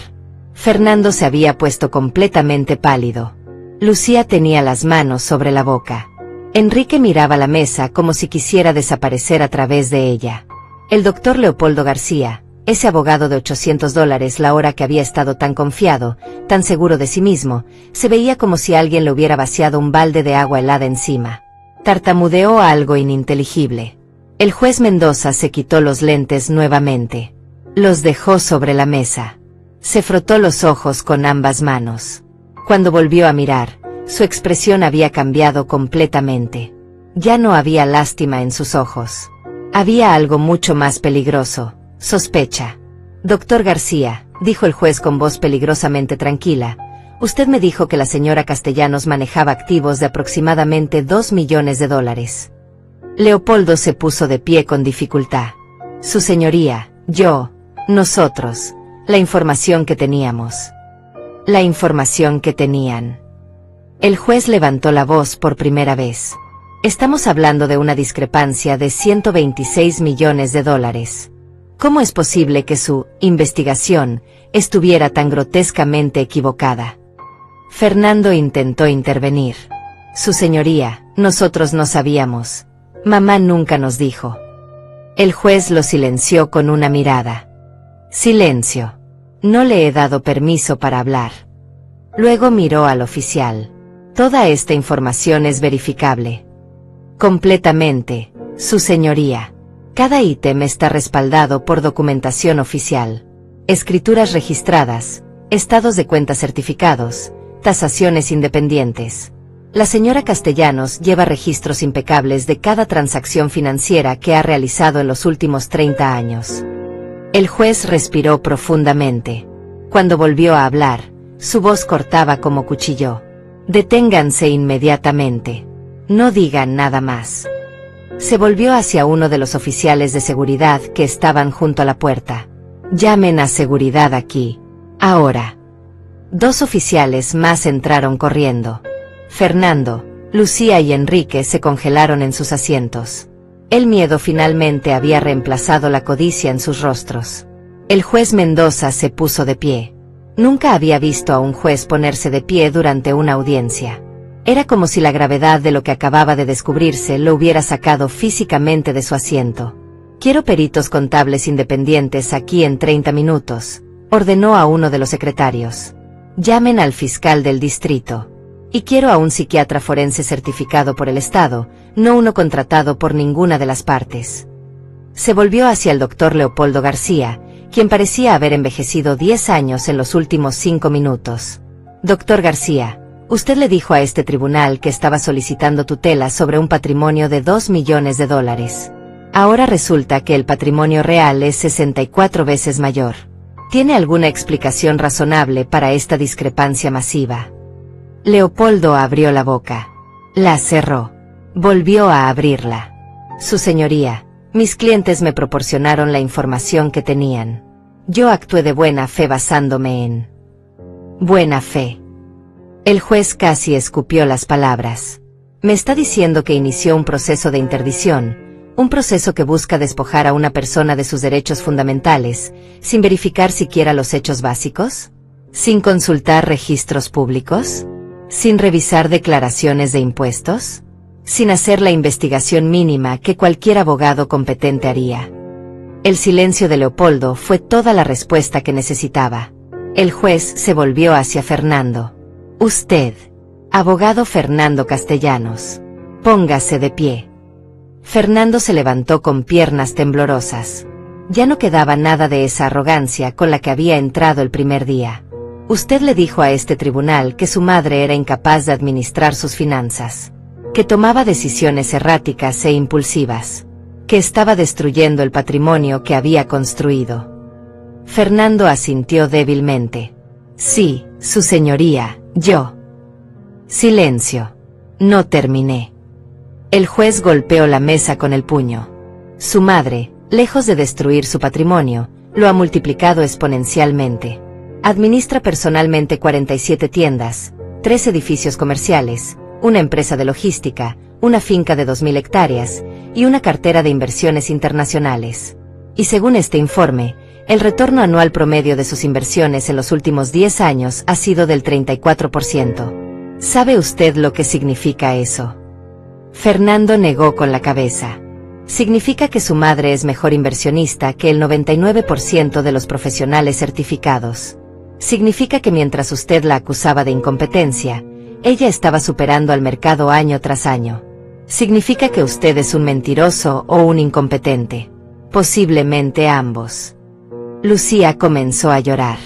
Fernando se había puesto completamente pálido. Lucía tenía las manos sobre la boca. Enrique miraba la mesa como si quisiera desaparecer a través de ella. El doctor Leopoldo García, ese abogado de $800 la hora que había estado tan confiado, tan seguro de sí mismo, se veía como si alguien le hubiera vaciado un balde de agua helada encima. Tartamudeó algo ininteligible. El juez Mendoza se quitó los lentes nuevamente. Los dejó sobre la mesa. Se frotó los ojos con ambas manos. Cuando volvió a mirar, su expresión había cambiado completamente. Ya no había lástima en sus ojos. Había algo mucho más peligroso, sospecha. Doctor García, dijo el juez con voz peligrosamente tranquila, usted me dijo que la señora Castellanos manejaba activos de aproximadamente $2 millones. Leopoldo se puso de pie con dificultad. Su señoría, nosotros, la información que teníamos. La información que tenían. El juez levantó la voz por primera vez. Estamos hablando de una discrepancia de 126 millones de dólares. ¿Cómo es posible que su investigación estuviera tan grotescamente equivocada? Fernando intentó intervenir. Su señoría, nosotros no sabíamos. Mamá nunca nos dijo. El juez lo silenció con una mirada. Silencio. No le he dado permiso para hablar. Luego miró al oficial. Toda esta información es verificable. Completamente, su señoría. Cada ítem está respaldado por documentación oficial. Escrituras registradas, estados de cuenta certificados, tasaciones independientes. La señora Castellanos lleva registros impecables de cada transacción financiera que ha realizado en los últimos 30 años. El juez respiró profundamente. Cuando volvió a hablar, su voz cortaba como cuchillo. Deténganse inmediatamente. No digan nada más. Se volvió hacia uno de los oficiales de seguridad que estaban junto a la puerta. Llamen a seguridad aquí. Ahora. 2 oficiales más entraron corriendo. Fernando, Lucía y Enrique se congelaron en sus asientos. El miedo finalmente había reemplazado la codicia en sus rostros. El juez Mendoza se puso de pie. Nunca había visto a un juez ponerse de pie durante una audiencia. Era como si la gravedad de lo que acababa de descubrirse lo hubiera sacado físicamente de su asiento. Quiero peritos contables independientes aquí en 30 minutos, ordenó a uno de los secretarios. Llamen al fiscal del distrito. Y quiero a un psiquiatra forense certificado por el Estado, no uno contratado por ninguna de las partes. Se volvió hacia el doctor Leopoldo García, quien parecía haber envejecido 10 años en los últimos 5 minutos. Doctor García, usted le dijo a este tribunal que estaba solicitando tutela sobre un patrimonio de 2 millones de dólares. Ahora resulta que el patrimonio real es 64 veces mayor. ¿Tiene alguna explicación razonable para esta discrepancia masiva? Leopoldo abrió la boca. La cerró. Volvió a abrirla. Su señoría, mis clientes me proporcionaron la información que tenían. Yo actué de buena fe basándome en... buena fe. El juez casi escupió las palabras. Me está diciendo que inició un proceso de interdición, un proceso que busca despojar a una persona de sus derechos fundamentales, sin verificar siquiera los hechos básicos, sin consultar registros públicos, sin revisar declaraciones de impuestos, sin hacer la investigación mínima que cualquier abogado competente haría. El silencio de Leopoldo fue toda la respuesta que necesitaba. El juez se volvió hacia Fernando. Usted, abogado Fernando Castellanos, póngase de pie. Fernando se levantó con piernas temblorosas. Ya no quedaba nada de esa arrogancia con la que había entrado el primer día. Usted le dijo a este tribunal que su madre era incapaz de administrar sus finanzas, que tomaba decisiones erráticas e impulsivas, que estaba destruyendo el patrimonio que había construido. Fernando asintió débilmente. Sí, su señoría, yo. Silencio. No terminé. El juez golpeó la mesa con el puño. Su madre, lejos de destruir su patrimonio, lo ha multiplicado exponencialmente. Administra personalmente 47 tiendas, 3 edificios comerciales, una empresa de logística, una finca de 2.000 hectáreas, y una cartera de inversiones internacionales. Y según este informe, el retorno anual promedio de sus inversiones en los últimos 10 años ha sido del 34%. ¿Sabe usted lo que significa eso? Fernando negó con la cabeza. Significa que su madre es mejor inversionista que el 99% de los profesionales certificados. Significa que mientras usted la acusaba de incompetencia, ella estaba superando al mercado año tras año. Significa que usted es un mentiroso o un incompetente. Posiblemente ambos. Lucía comenzó a llorar.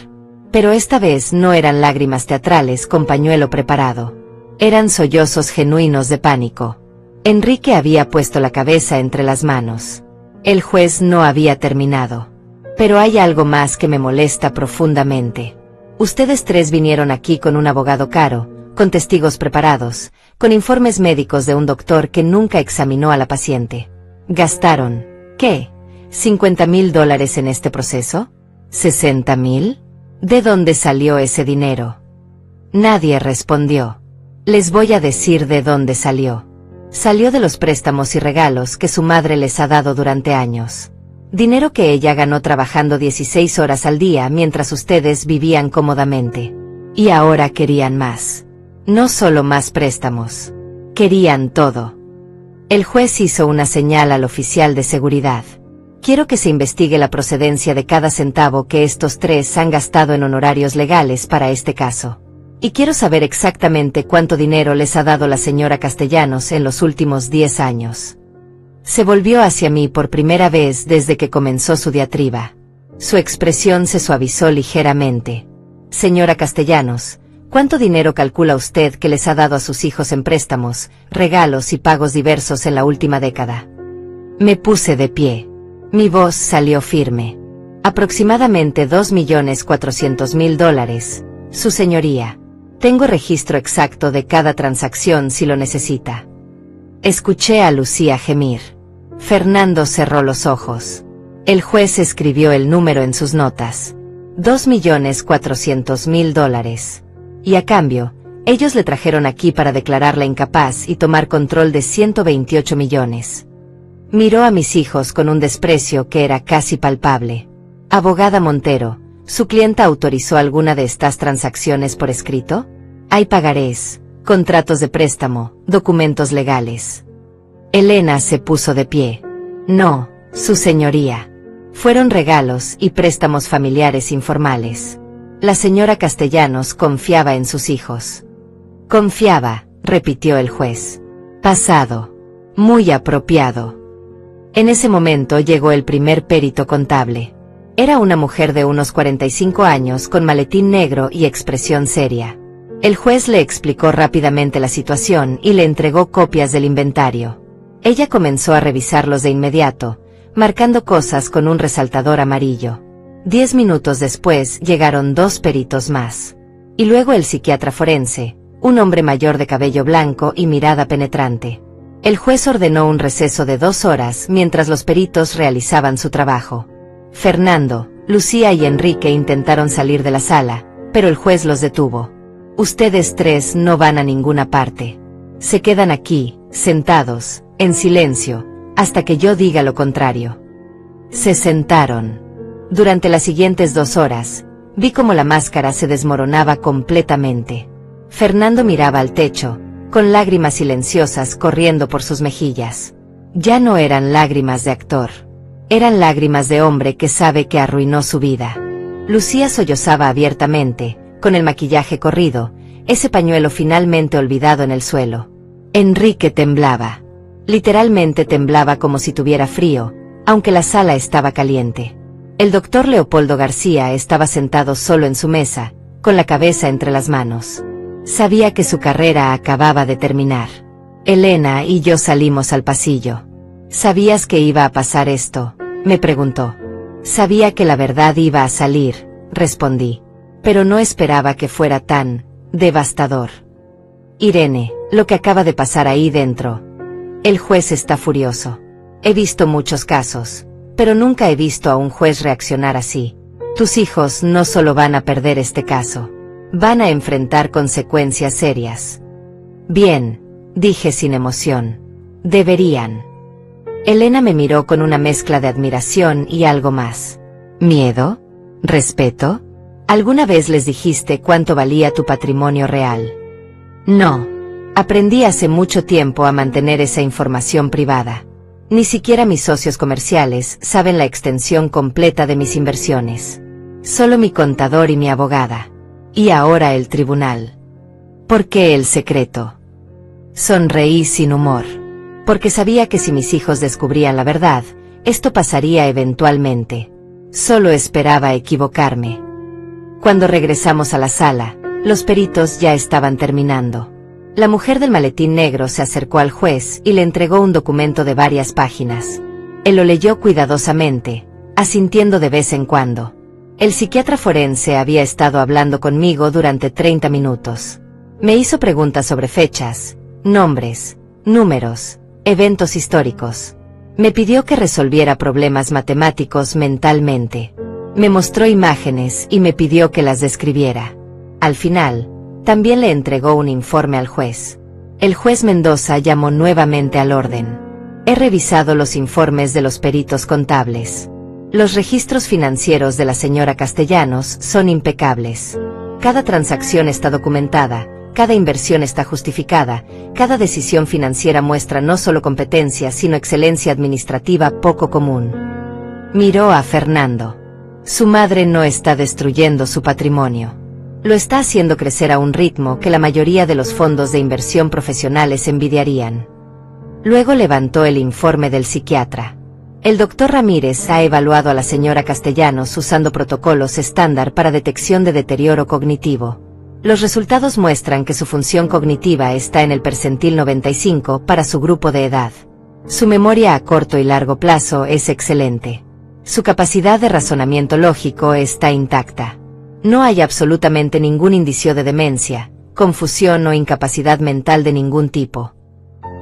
Pero esta vez no eran lágrimas teatrales con pañuelo preparado. Eran sollozos genuinos de pánico. Enrique había puesto la cabeza entre las manos. El juez no había terminado. Pero hay algo más que me molesta profundamente. Ustedes 3 vinieron aquí con un abogado caro, con testigos preparados, con informes médicos de un doctor que nunca examinó a la paciente. ¿Gastaron, qué, $50,000 en este proceso? ¿60,000? ¿De dónde salió ese dinero? Nadie respondió. Les voy a decir de dónde salió. Salió de los préstamos y regalos que su madre les ha dado durante años. Dinero que ella ganó trabajando 16 horas al día mientras ustedes vivían cómodamente. Y ahora querían más. No solo más préstamos. Querían todo. El juez hizo una señal al oficial de seguridad. Quiero que se investigue la procedencia de cada centavo que estos tres han gastado en honorarios legales para este caso. Y quiero saber exactamente cuánto dinero les ha dado la señora Castellanos en los últimos 10 años. Se volvió hacia mí por primera vez desde que comenzó su diatriba. Su expresión se suavizó ligeramente. Señora Castellanos, ¿cuánto dinero calcula usted que les ha dado a sus hijos en préstamos, regalos y pagos diversos en la última década? Me puse de pie. Mi voz salió firme. Aproximadamente $2.400.000, su señoría. Tengo registro exacto de cada transacción si lo necesita. Escuché a Lucía gemir. Fernando cerró los ojos. El juez escribió el número en sus notas. $2.400.000. Y a cambio, ellos le trajeron aquí para declararla incapaz y tomar control de 128 millones. Miró a mis hijos con un desprecio que era casi palpable. Abogada Montero, ¿su clienta autorizó alguna de estas transacciones por escrito? Hay pagarés, contratos de préstamo, documentos legales. Elena se puso de pie. No, su señoría. Fueron regalos y préstamos familiares informales. La señora Castellanos confiaba en sus hijos. Confiaba, repitió el juez. Pasado. Muy apropiado. En ese momento llegó el primer perito contable. Era una mujer de unos 45 años con maletín negro y expresión seria. El juez le explicó rápidamente la situación y le entregó copias del inventario. Ella comenzó a revisarlos de inmediato, marcando cosas con un resaltador amarillo. 10 minutos después llegaron 2 peritos más. Y luego el psiquiatra forense, un hombre mayor de cabello blanco y mirada penetrante. El juez ordenó un receso de 2 horas mientras los peritos realizaban su trabajo. Fernando, Lucía y Enrique intentaron salir de la sala, pero el juez los detuvo. Ustedes tres no van a ninguna parte. Se quedan aquí, sentados, en silencio, hasta que yo diga lo contrario. Se sentaron. Durante las siguientes 2 horas, vi cómo la máscara se desmoronaba completamente. Fernando miraba al techo, con lágrimas silenciosas corriendo por sus mejillas. Ya no eran lágrimas de actor. Eran lágrimas de hombre que sabe que arruinó su vida. Lucía sollozaba abiertamente, con el maquillaje corrido, ese pañuelo finalmente olvidado en el suelo. Enrique temblaba. Literalmente temblaba como si tuviera frío, aunque la sala estaba caliente. El doctor Leopoldo García estaba sentado solo en su mesa, con la cabeza entre las manos. Sabía que su carrera acababa de terminar. Elena y yo salimos al pasillo. ¿Sabías que iba a pasar esto?, me preguntó. Sabía que la verdad iba a salir, respondí. Pero no esperaba que fuera tan devastador. Irene, lo que acaba de pasar ahí dentro. El juez está furioso. He visto muchos casos, pero nunca he visto a un juez reaccionar así. Tus hijos no solo van a perder este caso, van a enfrentar consecuencias serias. Bien, dije sin emoción. Deberían. Elena me miró con una mezcla de admiración y algo más. ¿Miedo? ¿Respeto? ¿Alguna vez les dijiste cuánto valía tu patrimonio real? No. Aprendí hace mucho tiempo a mantener esa información privada. Ni siquiera mis socios comerciales saben la extensión completa de mis inversiones. Solo mi contador y mi abogada. Y ahora el tribunal. ¿Por qué el secreto? Sonreí sin humor. Porque sabía que si mis hijos descubrían la verdad, esto pasaría eventualmente. Solo esperaba equivocarme. Cuando regresamos a la sala, los peritos ya estaban terminando. La mujer del maletín negro se acercó al juez y le entregó un documento de varias páginas. Él lo leyó cuidadosamente, asintiendo de vez en cuando. El psiquiatra forense había estado hablando conmigo durante 30 minutos. Me hizo preguntas sobre fechas, nombres, números, eventos históricos. Me pidió que resolviera problemas matemáticos mentalmente. Me mostró imágenes y me pidió que las describiera. Al final, También le entregó un informe al juez. El juez Mendoza llamó nuevamente al orden. He revisado los informes de los peritos contables. Los registros financieros de la señora Castellanos son impecables. Cada transacción está documentada, cada inversión está justificada, cada decisión financiera muestra no solo competencia sino excelencia administrativa poco común. Miró a Fernando. Su madre no está destruyendo su patrimonio. Lo está haciendo crecer a un ritmo que la mayoría de los fondos de inversión profesionales envidiarían. Luego levantó el informe del psiquiatra. El doctor Ramírez ha evaluado a la señora Castellanos usando protocolos estándar para detección de deterioro cognitivo. Los resultados muestran que su función cognitiva está en el percentil 95 para su grupo de edad. Su memoria a corto y largo plazo es excelente. Su capacidad de razonamiento lógico está intacta. No hay absolutamente ningún indicio de demencia, confusión o incapacidad mental de ningún tipo.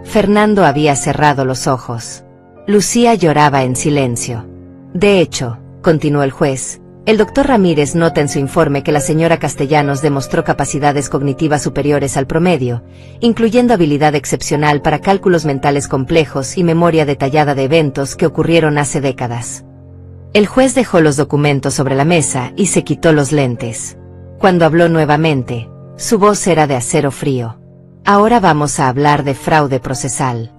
Fernando había cerrado los ojos. Lucía lloraba en silencio. De hecho, continuó el juez, el doctor Ramírez nota en su informe que la señora Castellanos demostró capacidades cognitivas superiores al promedio, incluyendo habilidad excepcional para cálculos mentales complejos y memoria detallada de eventos que ocurrieron hace décadas. El juez dejó los documentos sobre la mesa y se quitó los lentes. Cuando habló nuevamente, su voz era de acero frío. Ahora vamos a hablar de fraude procesal.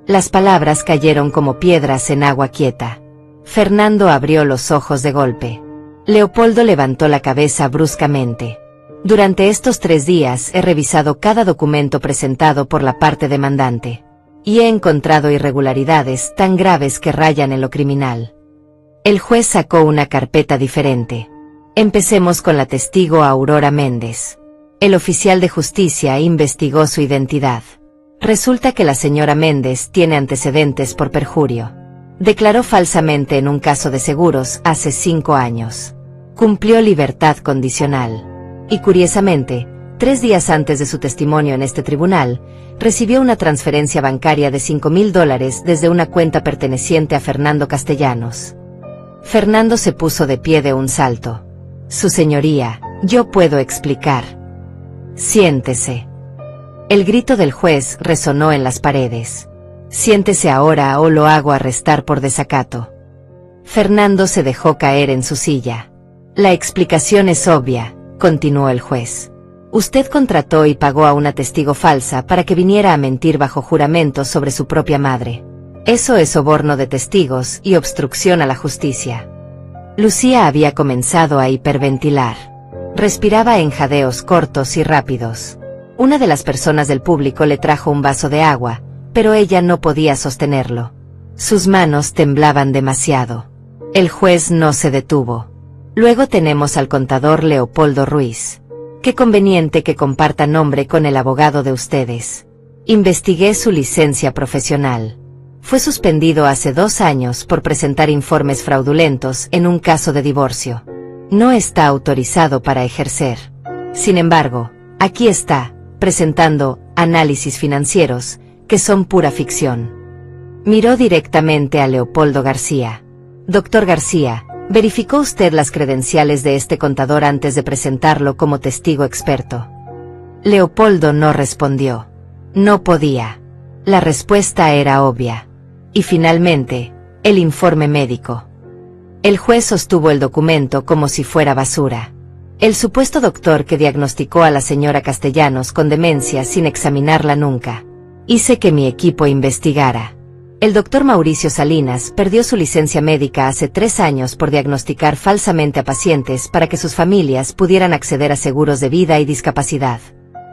Las palabras cayeron como piedras en agua quieta. Fernando abrió los ojos de golpe. Leopoldo levantó la cabeza bruscamente. Durante estos 3 días he revisado cada documento presentado por la parte demandante. Y he encontrado irregularidades tan graves que rayan en lo criminal. El juez sacó una carpeta diferente. Empecemos con la testigo Aurora Méndez. El oficial de justicia investigó su identidad. Resulta que la señora Méndez tiene antecedentes por perjurio. Declaró falsamente en un caso de seguros hace 5 años. Cumplió libertad condicional. Y curiosamente, 3 días antes de su testimonio en este tribunal, recibió una transferencia bancaria de $5,000 desde una cuenta perteneciente a Fernando Castellanos. Fernando se puso de pie de un salto. Su señoría, yo puedo explicar. Siéntese. El grito del juez resonó en las paredes. Siéntese ahora o lo hago arrestar por desacato. Fernando se dejó caer en su silla. La explicación es obvia, continuó el juez. Usted contrató y pagó a una testigo falsa para que viniera a mentir bajo juramento sobre su propia madre. Eso es soborno de testigos y obstrucción a la justicia. Lucía había comenzado a hiperventilar. Respiraba en jadeos cortos y rápidos. Una de las personas del público le trajo un vaso de agua, pero ella no podía sostenerlo. Sus manos temblaban demasiado. El juez no se detuvo. Luego tenemos al contador Leopoldo Ruiz. Qué conveniente que comparta nombre con el abogado de ustedes. Investigué su licencia profesional. Fue suspendido hace 2 años por presentar informes fraudulentos en un caso de divorcio. No está autorizado para ejercer. Sin embargo, aquí está, presentando análisis financieros, que son pura ficción. Miró directamente a Leopoldo García. Doctor García, ¿verificó usted las credenciales de este contador antes de presentarlo como testigo experto? Leopoldo no respondió. No podía. La respuesta era obvia. Y finalmente, el informe médico. El juez sostuvo el documento como si fuera basura. El supuesto doctor que diagnosticó a la señora Castellanos con demencia sin examinarla nunca. Hice que mi equipo investigara. El doctor Mauricio Salinas perdió su licencia médica hace 3 años por diagnosticar falsamente a pacientes para que sus familias pudieran acceder a seguros de vida y discapacidad.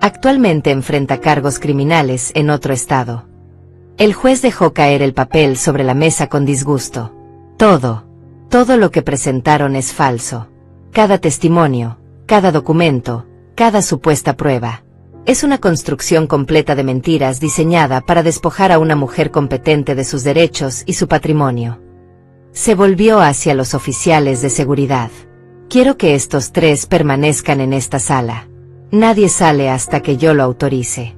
Actualmente enfrenta cargos criminales en otro estado. El juez dejó caer el papel sobre la mesa con disgusto. Todo lo que presentaron es falso. Cada testimonio, cada documento, cada supuesta prueba. Es una construcción completa de mentiras diseñada para despojar a una mujer competente de sus derechos y su patrimonio. Se volvió hacia los oficiales de seguridad. Quiero que estos 3 permanezcan en esta sala. Nadie sale hasta que yo lo autorice.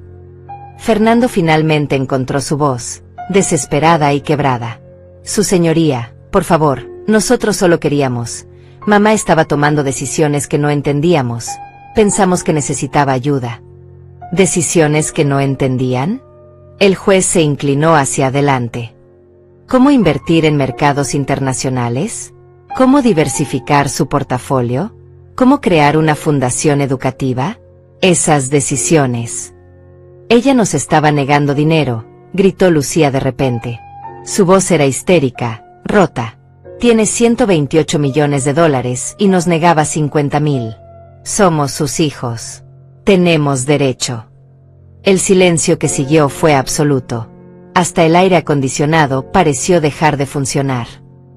Fernando finalmente encontró su voz, desesperada y quebrada. Su señoría, por favor, nosotros solo queríamos. Mamá estaba tomando decisiones que no entendíamos. Pensamos que necesitaba ayuda. ¿Decisiones que no entendían? El juez se inclinó hacia adelante. ¿Cómo invertir en mercados internacionales? ¿Cómo diversificar su portafolio? ¿Cómo crear una fundación educativa? Esas decisiones. Ella nos estaba negando dinero, gritó Lucía de repente. Su voz era histérica, rota. Tiene $128 millones y nos negaba 50,000. Somos sus hijos. Tenemos derecho. El silencio que siguió fue absoluto. Hasta el aire acondicionado pareció dejar de funcionar.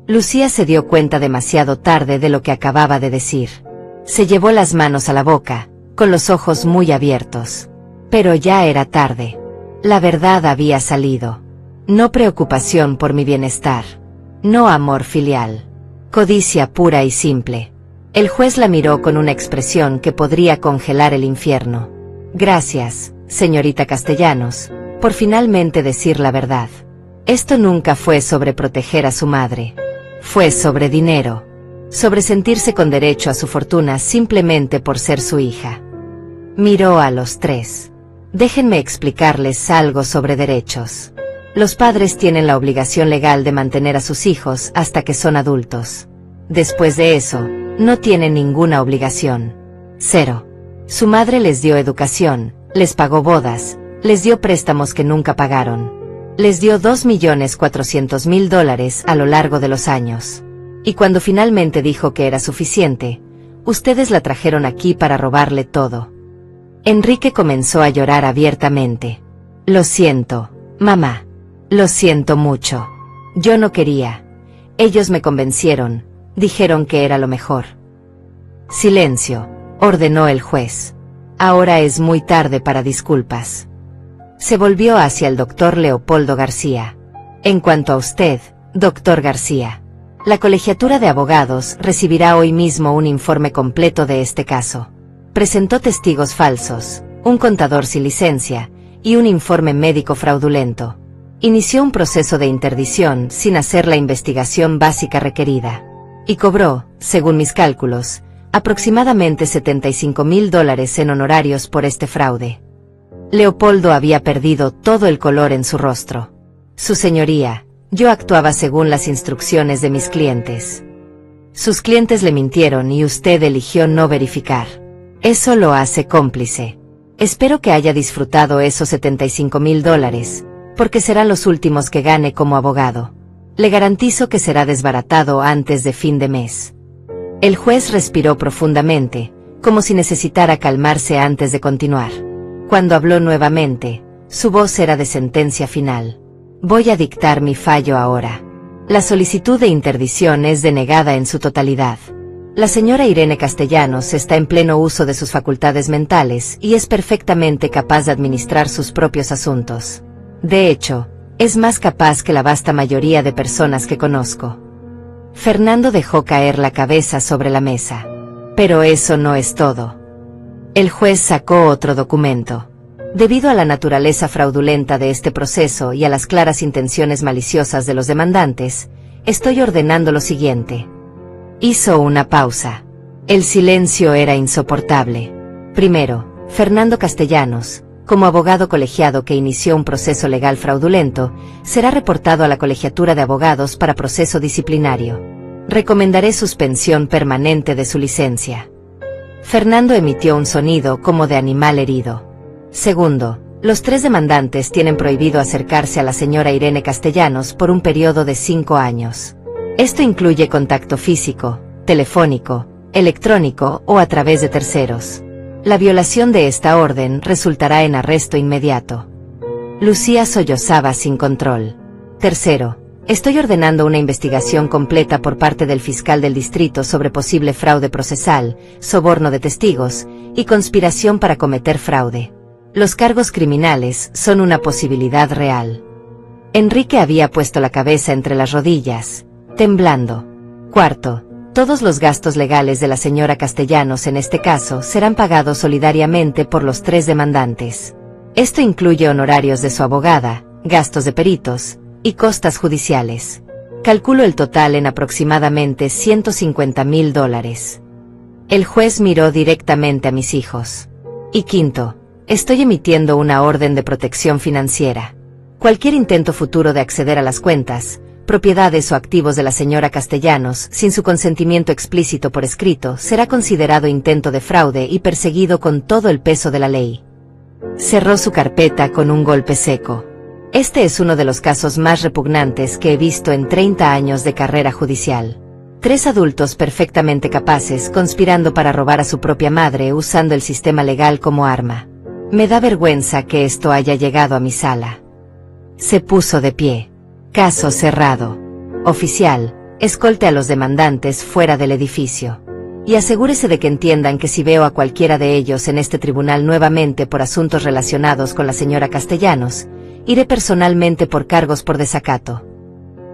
Lucía se dio cuenta demasiado tarde de lo que acababa de decir. Se llevó las manos a la boca, con los ojos muy abiertos. Pero ya era tarde. La verdad había salido. No preocupación por mi bienestar. No amor filial. Codicia pura y simple. El juez la miró con una expresión que podría congelar el infierno. Gracias, señorita Castellanos, por finalmente decir la verdad. Esto nunca fue sobre proteger a su madre. Fue sobre dinero. Sobre sentirse con derecho a su fortuna simplemente por ser su hija. Miró a los tres. Déjenme explicarles algo sobre derechos. Los padres tienen la obligación legal de mantener a sus hijos hasta que son adultos. Después de eso, no tienen ninguna obligación. Cero. Su madre les dio educación, les pagó bodas, les dio préstamos que nunca pagaron. Les dio $2.400.000 a lo largo de los años. Y cuando finalmente dijo que era suficiente, ustedes la trajeron aquí para robarle todo. Enrique comenzó a llorar abiertamente. Lo siento, mamá. Lo siento mucho. Yo no quería. Ellos me convencieron, dijeron que era lo mejor. Silencio, ordenó el juez. Ahora es muy tarde para disculpas. Se volvió hacia el doctor Leopoldo García. En cuanto a usted, doctor García, la Colegiatura de Abogados recibirá hoy mismo un informe completo de este caso. Presentó testigos falsos, un contador sin licencia, y un informe médico fraudulento. Inició un proceso de interdición sin hacer la investigación básica requerida. Y cobró, según mis cálculos, aproximadamente $75,000 en honorarios por este fraude. Leopoldo había perdido todo el color en su rostro. Su señoría, yo actuaba según las instrucciones de mis clientes. Sus clientes le mintieron y usted eligió no verificar. Eso lo hace cómplice. Espero que haya disfrutado esos $75,000, porque serán los últimos que gane como abogado. Le garantizo que será desbaratado antes de fin de mes. El juez respiró profundamente, como si necesitara calmarse antes de continuar. Cuando habló nuevamente, su voz era de sentencia final. Voy a dictar mi fallo ahora. La solicitud de interdición es denegada en su totalidad. La señora Irene Castellanos está en pleno uso de sus facultades mentales y es perfectamente capaz de administrar sus propios asuntos. De hecho, es más capaz que la vasta mayoría de personas que conozco. Fernando dejó caer la cabeza sobre la mesa. Pero eso no es todo. El juez sacó otro documento. Debido a la naturaleza fraudulenta de este proceso y a las claras intenciones maliciosas de los demandantes, estoy ordenando lo siguiente. Hizo una pausa. El silencio era insoportable. Primero, Fernando Castellanos, como abogado colegiado que inició un proceso legal fraudulento, será reportado a la Colegiatura de Abogados para proceso disciplinario. Recomendaré suspensión permanente de su licencia. Fernando emitió un sonido como de animal herido. Segundo, los tres demandantes tienen prohibido acercarse a la señora Irene Castellanos por un periodo de 5 años. Esto incluye contacto físico, telefónico, electrónico o a través de terceros. La violación de esta orden resultará en arresto inmediato. Lucía sollozaba sin control. Tercero, estoy ordenando una investigación completa por parte del fiscal del distrito sobre posible fraude procesal, soborno de testigos y conspiración para cometer fraude. Los cargos criminales son una posibilidad real. Enrique había puesto la cabeza entre las rodillas, temblando. Cuarto, todos los gastos legales de la señora Castellanos en este caso serán pagados solidariamente por los tres demandantes. Esto incluye honorarios de su abogada, gastos de peritos y costas judiciales. Calculo el total en aproximadamente $150,000. El juez miró directamente a mis hijos. Y quinto, estoy emitiendo una orden de protección financiera. Cualquier intento futuro de acceder a las cuentas, propiedades o activos de la señora Castellanos, sin su consentimiento explícito por escrito, será considerado intento de fraude y perseguido con todo el peso de la ley. Cerró su carpeta con un golpe seco. Este es uno de los casos más repugnantes que he visto en 30 años de carrera judicial. 3 adultos perfectamente capaces conspirando para robar a su propia madre usando el sistema legal como arma. Me da vergüenza que esto haya llegado a mi sala. Se puso de pie. Caso cerrado. Oficial, escolte a los demandantes fuera del edificio. Y asegúrese de que entiendan que si veo a cualquiera de ellos en este tribunal nuevamente por asuntos relacionados con la señora Castellanos, iré personalmente por cargos por desacato.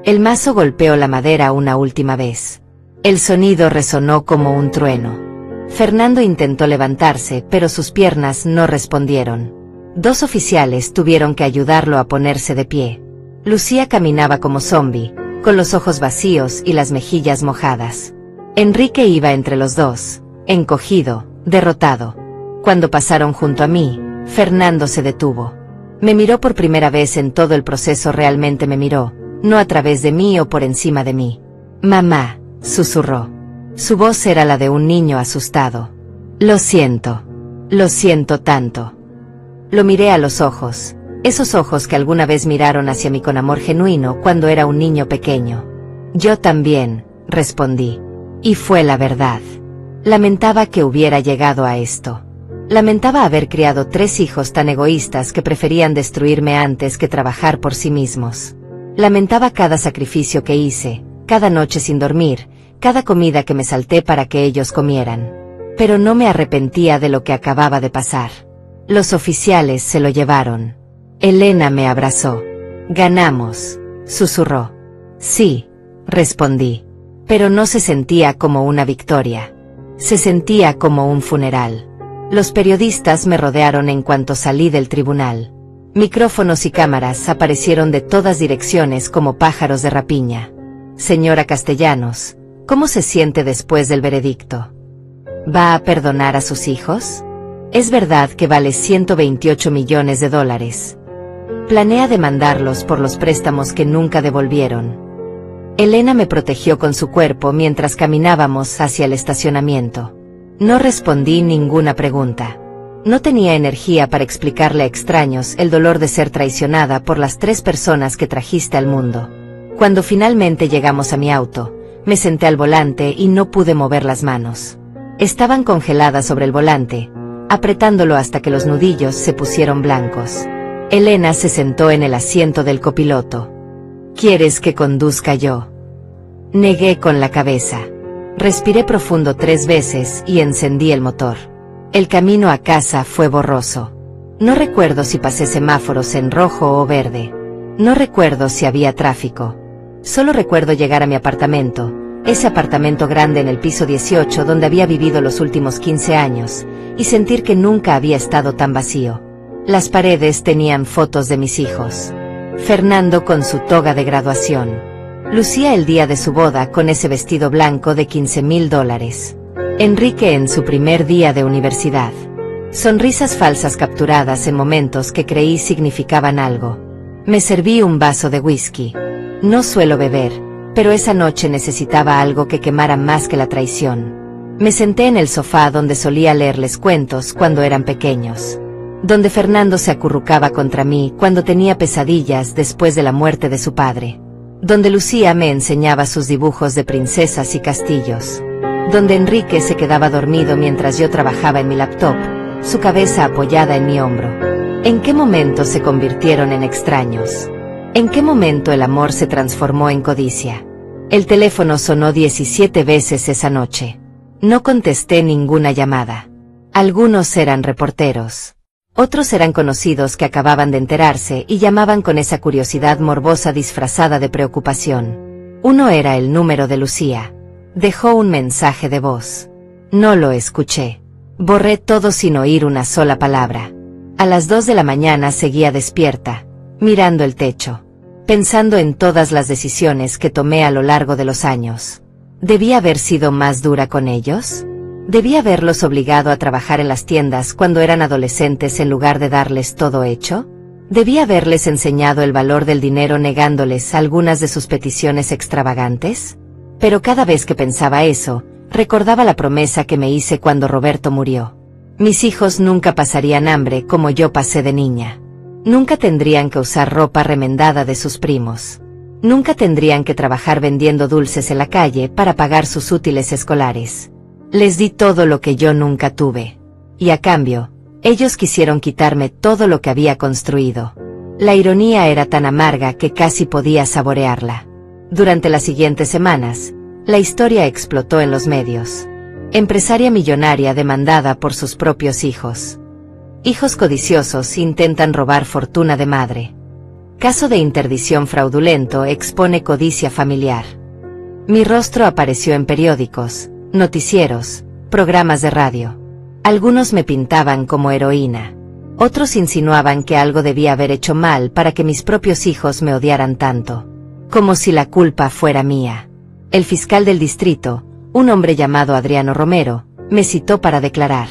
El mazo golpeó la madera una última vez. El sonido resonó como un trueno. Fernando intentó levantarse, pero sus piernas no respondieron. 2 oficiales tuvieron que ayudarlo a ponerse de pie. Lucía caminaba como zombi, con los ojos vacíos y las mejillas mojadas. Enrique iba entre los dos, encogido, derrotado. Cuando pasaron junto a mí, Fernando se detuvo. Me miró por primera vez en todo el proceso, realmente me miró, no a través de mí o por encima de mí. Mamá, susurró. Su voz era la de un niño asustado. Lo siento tanto. Lo miré a los ojos, esos ojos que alguna vez miraron hacia mí con amor genuino cuando era un niño pequeño. Yo también, respondí. Y fue la verdad. Lamentaba que hubiera llegado a esto. Lamentaba haber criado 3 hijos tan egoístas que preferían destruirme antes que trabajar por sí mismos. Lamentaba cada sacrificio que hice, cada noche sin dormir, cada comida que me salté para que ellos comieran. Pero no me arrepentía de lo que acababa de pasar. Los oficiales se lo llevaron. Elena me abrazó. Ganamos, susurró. Sí, respondí. Pero no se sentía como una victoria. Se sentía como un funeral. Los periodistas me rodearon en cuanto salí del tribunal. Micrófonos y cámaras aparecieron de todas direcciones como pájaros de rapiña. Señora Castellanos, ¿cómo se siente después del veredicto? ¿Va a perdonar a sus hijos? Es verdad que vale $128 millones. Planea demandarlos por los préstamos que nunca devolvieron. Elena me protegió con su cuerpo mientras caminábamos hacia el estacionamiento. No respondí ninguna pregunta. No tenía energía para explicarle a extraños el dolor de ser traicionada por las 3 personas que trajiste al mundo. Cuando finalmente llegamos a mi auto, me senté al volante y no pude mover las manos. Estaban congeladas sobre el volante, apretándolo hasta que los nudillos se pusieron blancos. Elena se sentó en el asiento del copiloto. ¿Quieres que conduzca yo? Negué con la cabeza. Respiré profundo 3 veces y encendí el motor. El camino a casa fue borroso. No recuerdo si pasé semáforos en rojo o verde. No recuerdo si había tráfico. Solo recuerdo llegar a mi apartamento, ese apartamento grande en el piso 18 donde había vivido los últimos 15 años, y sentir que nunca había estado tan vacío. Las paredes tenían fotos de mis hijos. Fernando con su toga de graduación. Lucía el día de su boda con ese vestido blanco de $15,000. Enrique en su primer día de universidad. Sonrisas falsas capturadas en momentos que creí significaban algo. Me serví un vaso de whisky. No suelo beber, pero esa noche necesitaba algo que quemara más que la traición. Me senté en el sofá donde solía leerles cuentos cuando eran pequeños. Donde Fernando se acurrucaba contra mí cuando tenía pesadillas después de la muerte de su padre. Donde Lucía me enseñaba sus dibujos de princesas y castillos. Donde Enrique se quedaba dormido mientras yo trabajaba en mi laptop, su cabeza apoyada en mi hombro. ¿En qué momento se convirtieron en extraños? ¿En qué momento el amor se transformó en codicia? El teléfono sonó 17 veces esa noche. No contesté ninguna llamada. Algunos eran reporteros. Otros eran conocidos que acababan de enterarse y llamaban con esa curiosidad morbosa disfrazada de preocupación. Uno era el número de Lucía. Dejó un mensaje de voz. No lo escuché. Borré todo sin oír una sola palabra. A las 2 de la mañana seguía despierta, mirando el techo, pensando en todas las decisiones que tomé a lo largo de los años. ¿Debía haber sido más dura con ellos? ¿Debí haberlos obligado a trabajar en las tiendas cuando eran adolescentes en lugar de darles todo hecho? ¿Debí haberles enseñado el valor del dinero negándoles algunas de sus peticiones extravagantes? Pero cada vez que pensaba eso, recordaba la promesa que me hice cuando Roberto murió. Mis hijos nunca pasarían hambre como yo pasé de niña. Nunca tendrían que usar ropa remendada de sus primos. Nunca tendrían que trabajar vendiendo dulces en la calle para pagar sus útiles escolares. Les di todo lo que yo nunca tuve. Y a cambio, ellos quisieron quitarme todo lo que había construido. La ironía era tan amarga que casi podía saborearla. Durante las siguientes semanas, la historia explotó en los medios. Empresaria millonaria demandada por sus propios hijos. Hijos codiciosos intentan robar fortuna de madre. Caso de interdición fraudulento expone codicia familiar. Mi rostro apareció en periódicos, noticieros, programas de radio. Algunos me pintaban como heroína. Otros insinuaban que algo debía haber hecho mal para que mis propios hijos me odiaran tanto. Como si la culpa fuera mía. El fiscal del distrito, un hombre llamado Adriano Romero, me citó para declarar.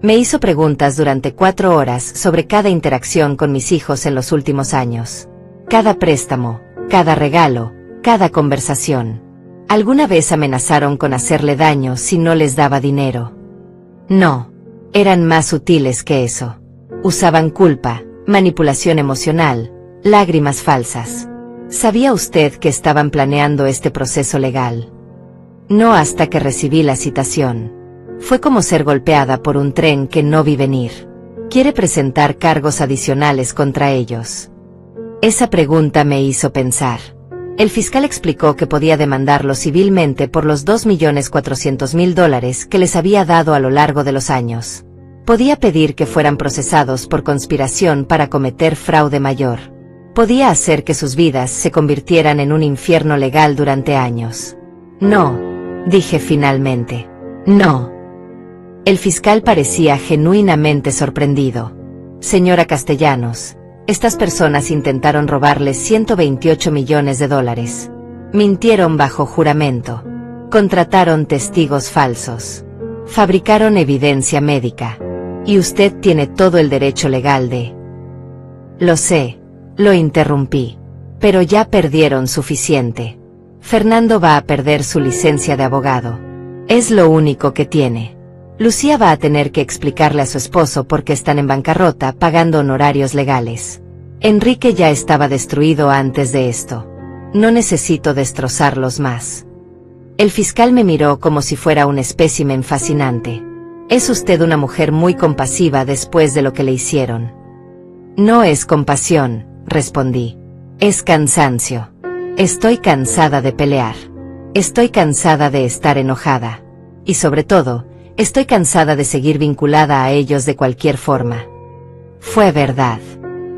Me hizo preguntas durante 4 horas sobre cada interacción con mis hijos en los últimos años. Cada préstamo, cada regalo, cada conversación. ¿Alguna vez amenazaron con hacerle daño si no les daba dinero? No. Eran más sutiles que eso. Usaban culpa, manipulación emocional, lágrimas falsas. ¿Sabía usted que estaban planeando este proceso legal? No hasta que recibí la citación. Fue como ser golpeada por un tren que no vi venir. ¿Quiere presentar cargos adicionales contra ellos? Esa pregunta me hizo pensar. El fiscal explicó que podía demandarlos civilmente por los $2.400.000 que les había dado a lo largo de los años. Podía pedir que fueran procesados por conspiración para cometer fraude mayor. Podía hacer que sus vidas se convirtieran en un infierno legal durante años. No, dije finalmente. No. El fiscal parecía genuinamente sorprendido. Señora Castellanos, estas personas intentaron robarles $128 millones. Mintieron bajo juramento. Contrataron testigos falsos. Fabricaron evidencia médica. Y usted tiene todo el derecho legal de... Lo sé, lo interrumpí. Pero ya perdieron suficiente. Fernando va a perder su licencia de abogado. Es lo único que tiene. Lucía va a tener que explicarle a su esposo por qué están en bancarrota pagando honorarios legales. Enrique ya estaba destruido antes de esto. No necesito destrozarlos más. El fiscal me miró como si fuera un espécimen fascinante. Es usted una mujer muy compasiva después de lo que le hicieron. No es compasión, respondí. Es cansancio. Estoy cansada de pelear. Estoy cansada de estar enojada. Y sobre todo, estoy cansada de seguir vinculada a ellos de cualquier forma. Fue verdad.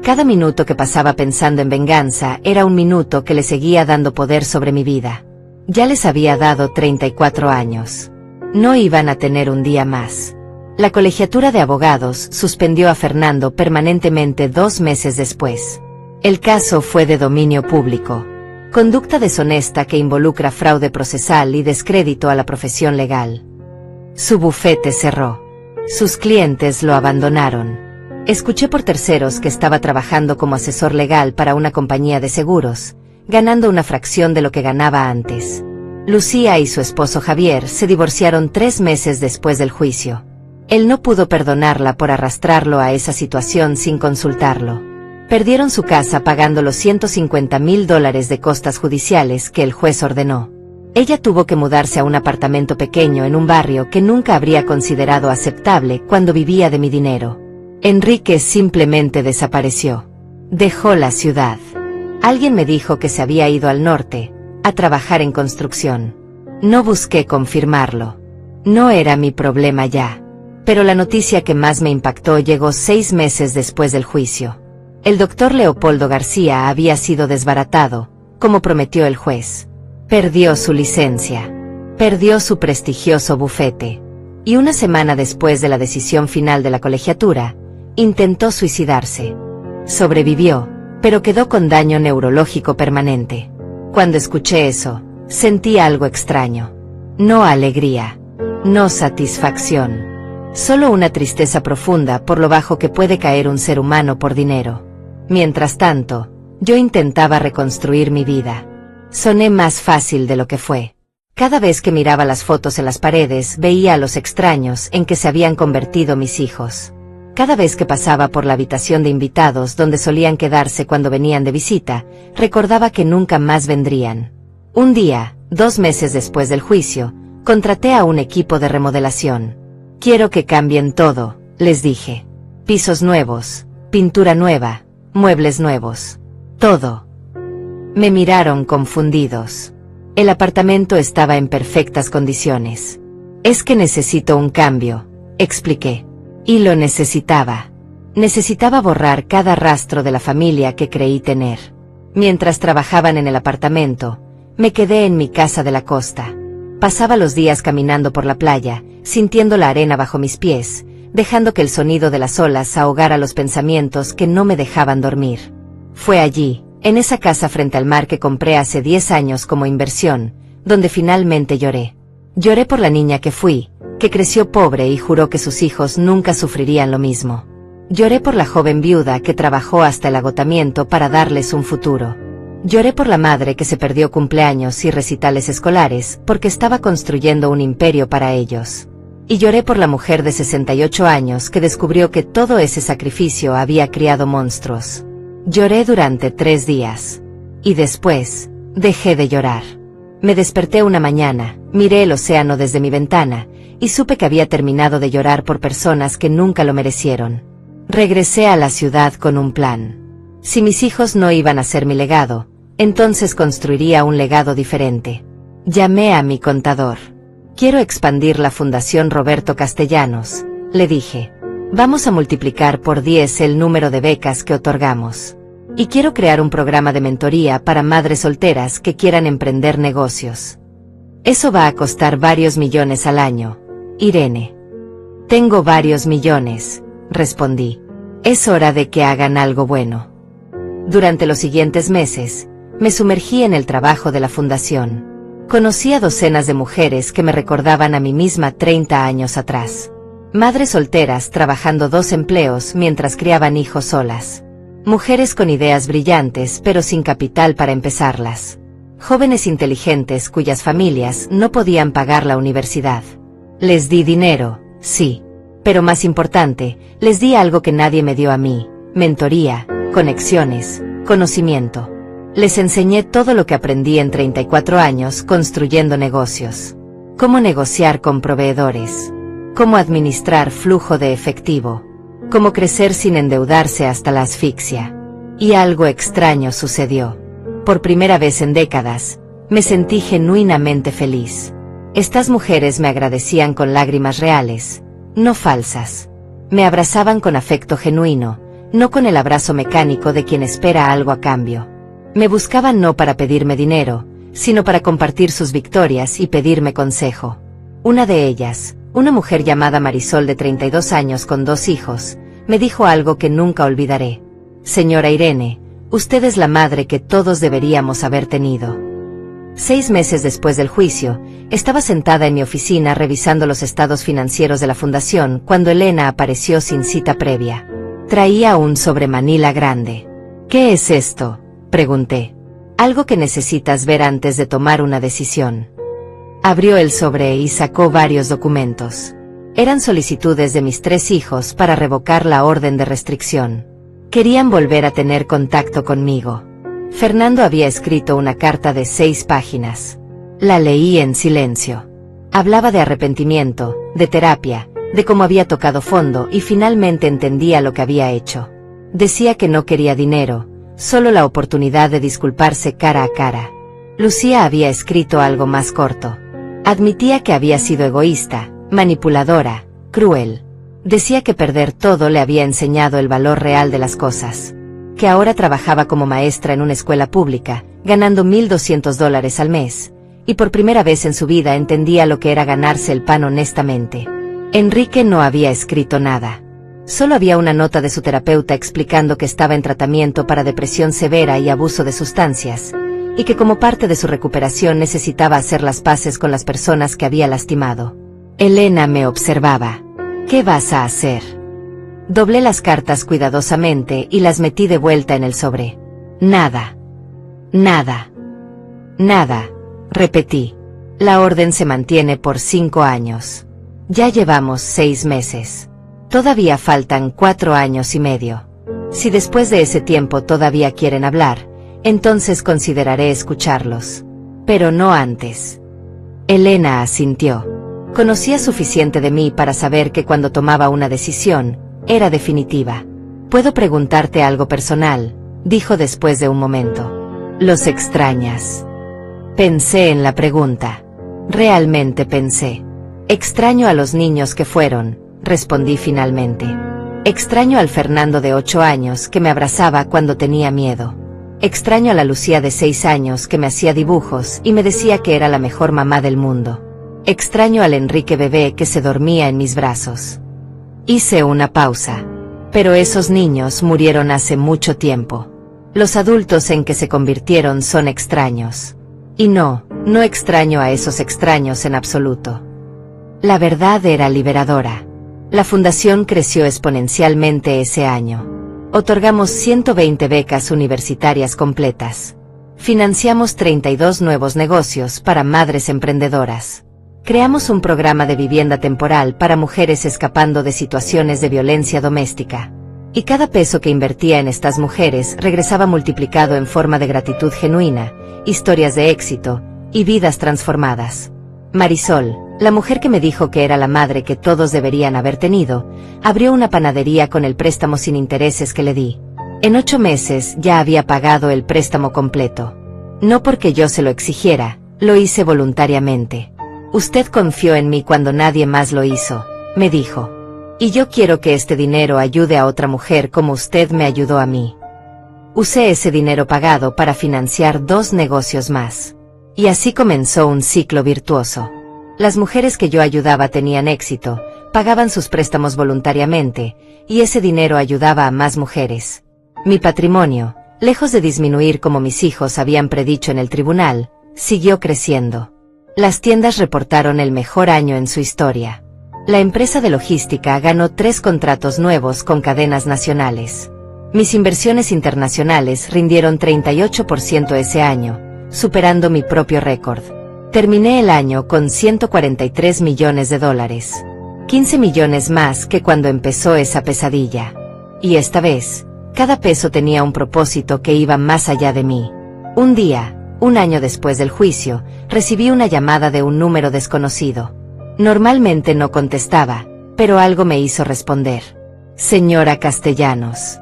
Cada minuto que pasaba pensando en venganza era un minuto que le seguía dando poder sobre mi vida. Ya les había dado 34 años. No iban a tener un día más. La colegiatura de abogados suspendió a Fernando permanentemente 2 meses después. El caso fue de dominio público. Conducta deshonesta que involucra fraude procesal y descrédito a la profesión legal. Su bufete cerró. Sus clientes lo abandonaron. Escuché por terceros que estaba trabajando como asesor legal para una compañía de seguros, ganando una fracción de lo que ganaba antes. Lucía y su esposo Javier se divorciaron 3 meses después del juicio. Él no pudo perdonarla por arrastrarlo a esa situación sin consultarlo. Perdieron su casa pagando los $150.000 de costas judiciales que el juez ordenó. Ella tuvo que mudarse a un apartamento pequeño en un barrio que nunca habría considerado aceptable cuando vivía de mi dinero. Enrique simplemente desapareció. Dejó la ciudad. Alguien me dijo que se había ido al norte, a trabajar en construcción. No busqué confirmarlo. No era mi problema ya. Pero la noticia que más me impactó llegó 6 meses después del juicio. El doctor Leopoldo García había sido desbaratado, como prometió el juez. Perdió su licencia. Perdió su prestigioso bufete. Y una semana después de la decisión final de la colegiatura, intentó suicidarse. Sobrevivió, pero quedó con daño neurológico permanente. Cuando escuché eso, sentí algo extraño. No alegría. No satisfacción. Solo una tristeza profunda por lo bajo que puede caer un ser humano por dinero. Mientras tanto, yo intentaba reconstruir mi vida. Soné más fácil de lo que fue. Cada vez que miraba las fotos en las paredes veía a los extraños en que se habían convertido mis hijos. Cada vez que pasaba por la habitación de invitados donde solían quedarse cuando venían de visita, recordaba que nunca más vendrían. Un día, 2 meses después del juicio, contraté a un equipo de remodelación. Quiero que cambien todo, les dije. Pisos nuevos, pintura nueva, muebles nuevos. Todo. Me miraron confundidos. El apartamento estaba en perfectas condiciones. Es que necesito un cambio, expliqué. Y lo necesitaba. Necesitaba borrar cada rastro de la familia que creí tener. Mientras trabajaban en el apartamento, me quedé en mi casa de la costa. Pasaba los días caminando por la playa, sintiendo la arena bajo mis pies, dejando que el sonido de las olas ahogara los pensamientos que no me dejaban dormir. Fue allí, en esa casa frente al mar que compré hace 10 años como inversión, donde finalmente lloré. Lloré por la niña que fui, que creció pobre y juró que sus hijos nunca sufrirían lo mismo. Lloré por la joven viuda que trabajó hasta el agotamiento para darles un futuro. Lloré por la madre que se perdió cumpleaños y recitales escolares porque estaba construyendo un imperio para ellos. Y lloré por la mujer de 68 años que descubrió que todo ese sacrificio había criado monstruos. Lloré durante 3 días. Y después, dejé de llorar. Me desperté una mañana, miré el océano desde mi ventana, y supe que había terminado de llorar por personas que nunca lo merecieron. Regresé a la ciudad con un plan. Si mis hijos no iban a ser mi legado, entonces construiría un legado diferente. Llamé a mi contador. Quiero expandir la Fundación Roberto Castellanos, le dije. Vamos a multiplicar por 10 el número de becas que otorgamos. Y quiero crear un programa de mentoría para madres solteras que quieran emprender negocios. Eso va a costar varios millones al año. Irene. Tengo varios millones, respondí. Es hora de que hagan algo bueno. Durante los siguientes meses, me sumergí en el trabajo de la fundación. Conocí a docenas de mujeres que me recordaban a mí misma 30 años atrás. Madres solteras trabajando 2 empleos mientras criaban hijos solas. Mujeres con ideas brillantes pero sin capital para empezarlas. Jóvenes inteligentes cuyas familias no podían pagar la universidad. Les di dinero, sí. Pero más importante, les di algo que nadie me dio a mí: mentoría, conexiones, conocimiento. Les enseñé todo lo que aprendí en 34 años construyendo negocios. Cómo negociar con proveedores. Cómo administrar flujo de efectivo. Cómo crecer sin endeudarse hasta la asfixia. Y algo extraño sucedió. Por primera vez en décadas, me sentí genuinamente feliz. Estas mujeres me agradecían con lágrimas reales, no falsas. Me abrazaban con afecto genuino, no con el abrazo mecánico de quien espera algo a cambio. Me buscaban no para pedirme dinero, sino para compartir sus victorias y pedirme consejo. Una de ellas, una mujer llamada Marisol de 32 años con 2 hijos, me dijo algo que nunca olvidaré. Señora Irene, usted es la madre que todos deberíamos haber tenido. 6 meses después del juicio, estaba sentada en mi oficina revisando los estados financieros de la fundación cuando Elena apareció sin cita previa. Traía un sobremanila grande. ¿Qué es esto?, pregunté. Algo que necesitas ver antes de tomar una decisión. Abrió el sobre y sacó varios documentos. Eran solicitudes de mis 3 hijos para revocar la orden de restricción. Querían volver a tener contacto conmigo. Fernando había escrito una carta de 6 páginas. La leí en silencio. Hablaba de arrepentimiento, de terapia, de cómo había tocado fondo y finalmente entendía lo que había hecho. Decía que no quería dinero, solo la oportunidad de disculparse cara a cara. Lucía había escrito algo más corto. Admitía que había sido egoísta, manipuladora, cruel. Decía que perder todo le había enseñado el valor real de las cosas. Que ahora trabajaba como maestra en una escuela pública, ganando $1,200 al mes, y por primera vez en su vida entendía lo que era ganarse el pan honestamente. Enrique no había escrito nada. Solo había una nota de su terapeuta explicando que estaba en tratamiento para depresión severa y abuso de sustancias, y que como parte de su recuperación necesitaba hacer las paces con las personas que había lastimado. Elena me observaba. ¿Qué vas a hacer? Doblé las cartas cuidadosamente y las metí de vuelta en el sobre. Nada. Nada. Nada, repetí. La orden se mantiene por 5 años. Ya llevamos 6 meses. Todavía faltan 4 años y medio. Si después de ese tiempo todavía quieren hablar, entonces consideraré escucharlos. Pero no antes. Elena asintió. Conocía suficiente de mí para saber que cuando tomaba una decisión, era definitiva. «¿Puedo preguntarte algo personal?», dijo después de un momento. «¿Los extrañas?». Pensé en la pregunta. Realmente pensé. «Extraño a los niños que fueron», respondí finalmente. «Extraño al Fernando de 8 años que me abrazaba cuando tenía miedo. Extraño a la Lucía de 6 años que me hacía dibujos y me decía que era la mejor mamá del mundo. Extraño al Enrique bebé que se dormía en mis brazos». Hice una pausa. Pero esos niños murieron hace mucho tiempo. Los adultos en que se convirtieron son extraños. Y no extraño a esos extraños en absoluto. La verdad era liberadora. La fundación creció exponencialmente ese año. Otorgamos 120 becas universitarias completas. Financiamos 32 nuevos negocios para madres emprendedoras. Creamos un programa de vivienda temporal para mujeres escapando de situaciones de violencia doméstica. Y cada peso que invertía en estas mujeres regresaba multiplicado en forma de gratitud genuina, historias de éxito y vidas transformadas. Marisol, la mujer que me dijo que era la madre que todos deberían haber tenido, abrió una panadería con el préstamo sin intereses que le di. En 8 meses ya había pagado el préstamo completo. No porque yo se lo exigiera, lo hice voluntariamente. «Usted confió en mí cuando nadie más lo hizo», me dijo. «Y yo quiero que este dinero ayude a otra mujer como usted me ayudó a mí». Usé ese dinero pagado para financiar 2 negocios más. Y así comenzó un ciclo virtuoso. Las mujeres que yo ayudaba tenían éxito, pagaban sus préstamos voluntariamente, y ese dinero ayudaba a más mujeres. Mi patrimonio, lejos de disminuir como mis hijos habían predicho en el tribunal, siguió creciendo. Las tiendas reportaron el mejor año en su historia. La empresa de logística ganó 3 contratos nuevos con cadenas nacionales. Mis inversiones internacionales rindieron 38% ese año, superando mi propio récord. Terminé el año con $143 millones, 15 millones más que cuando empezó esa pesadilla. Y esta vez, cada peso tenía un propósito que iba más allá de mí. Un día, un año después del juicio, recibí una llamada de un número desconocido. Normalmente no contestaba, pero algo me hizo responder. «Señora Castellanos».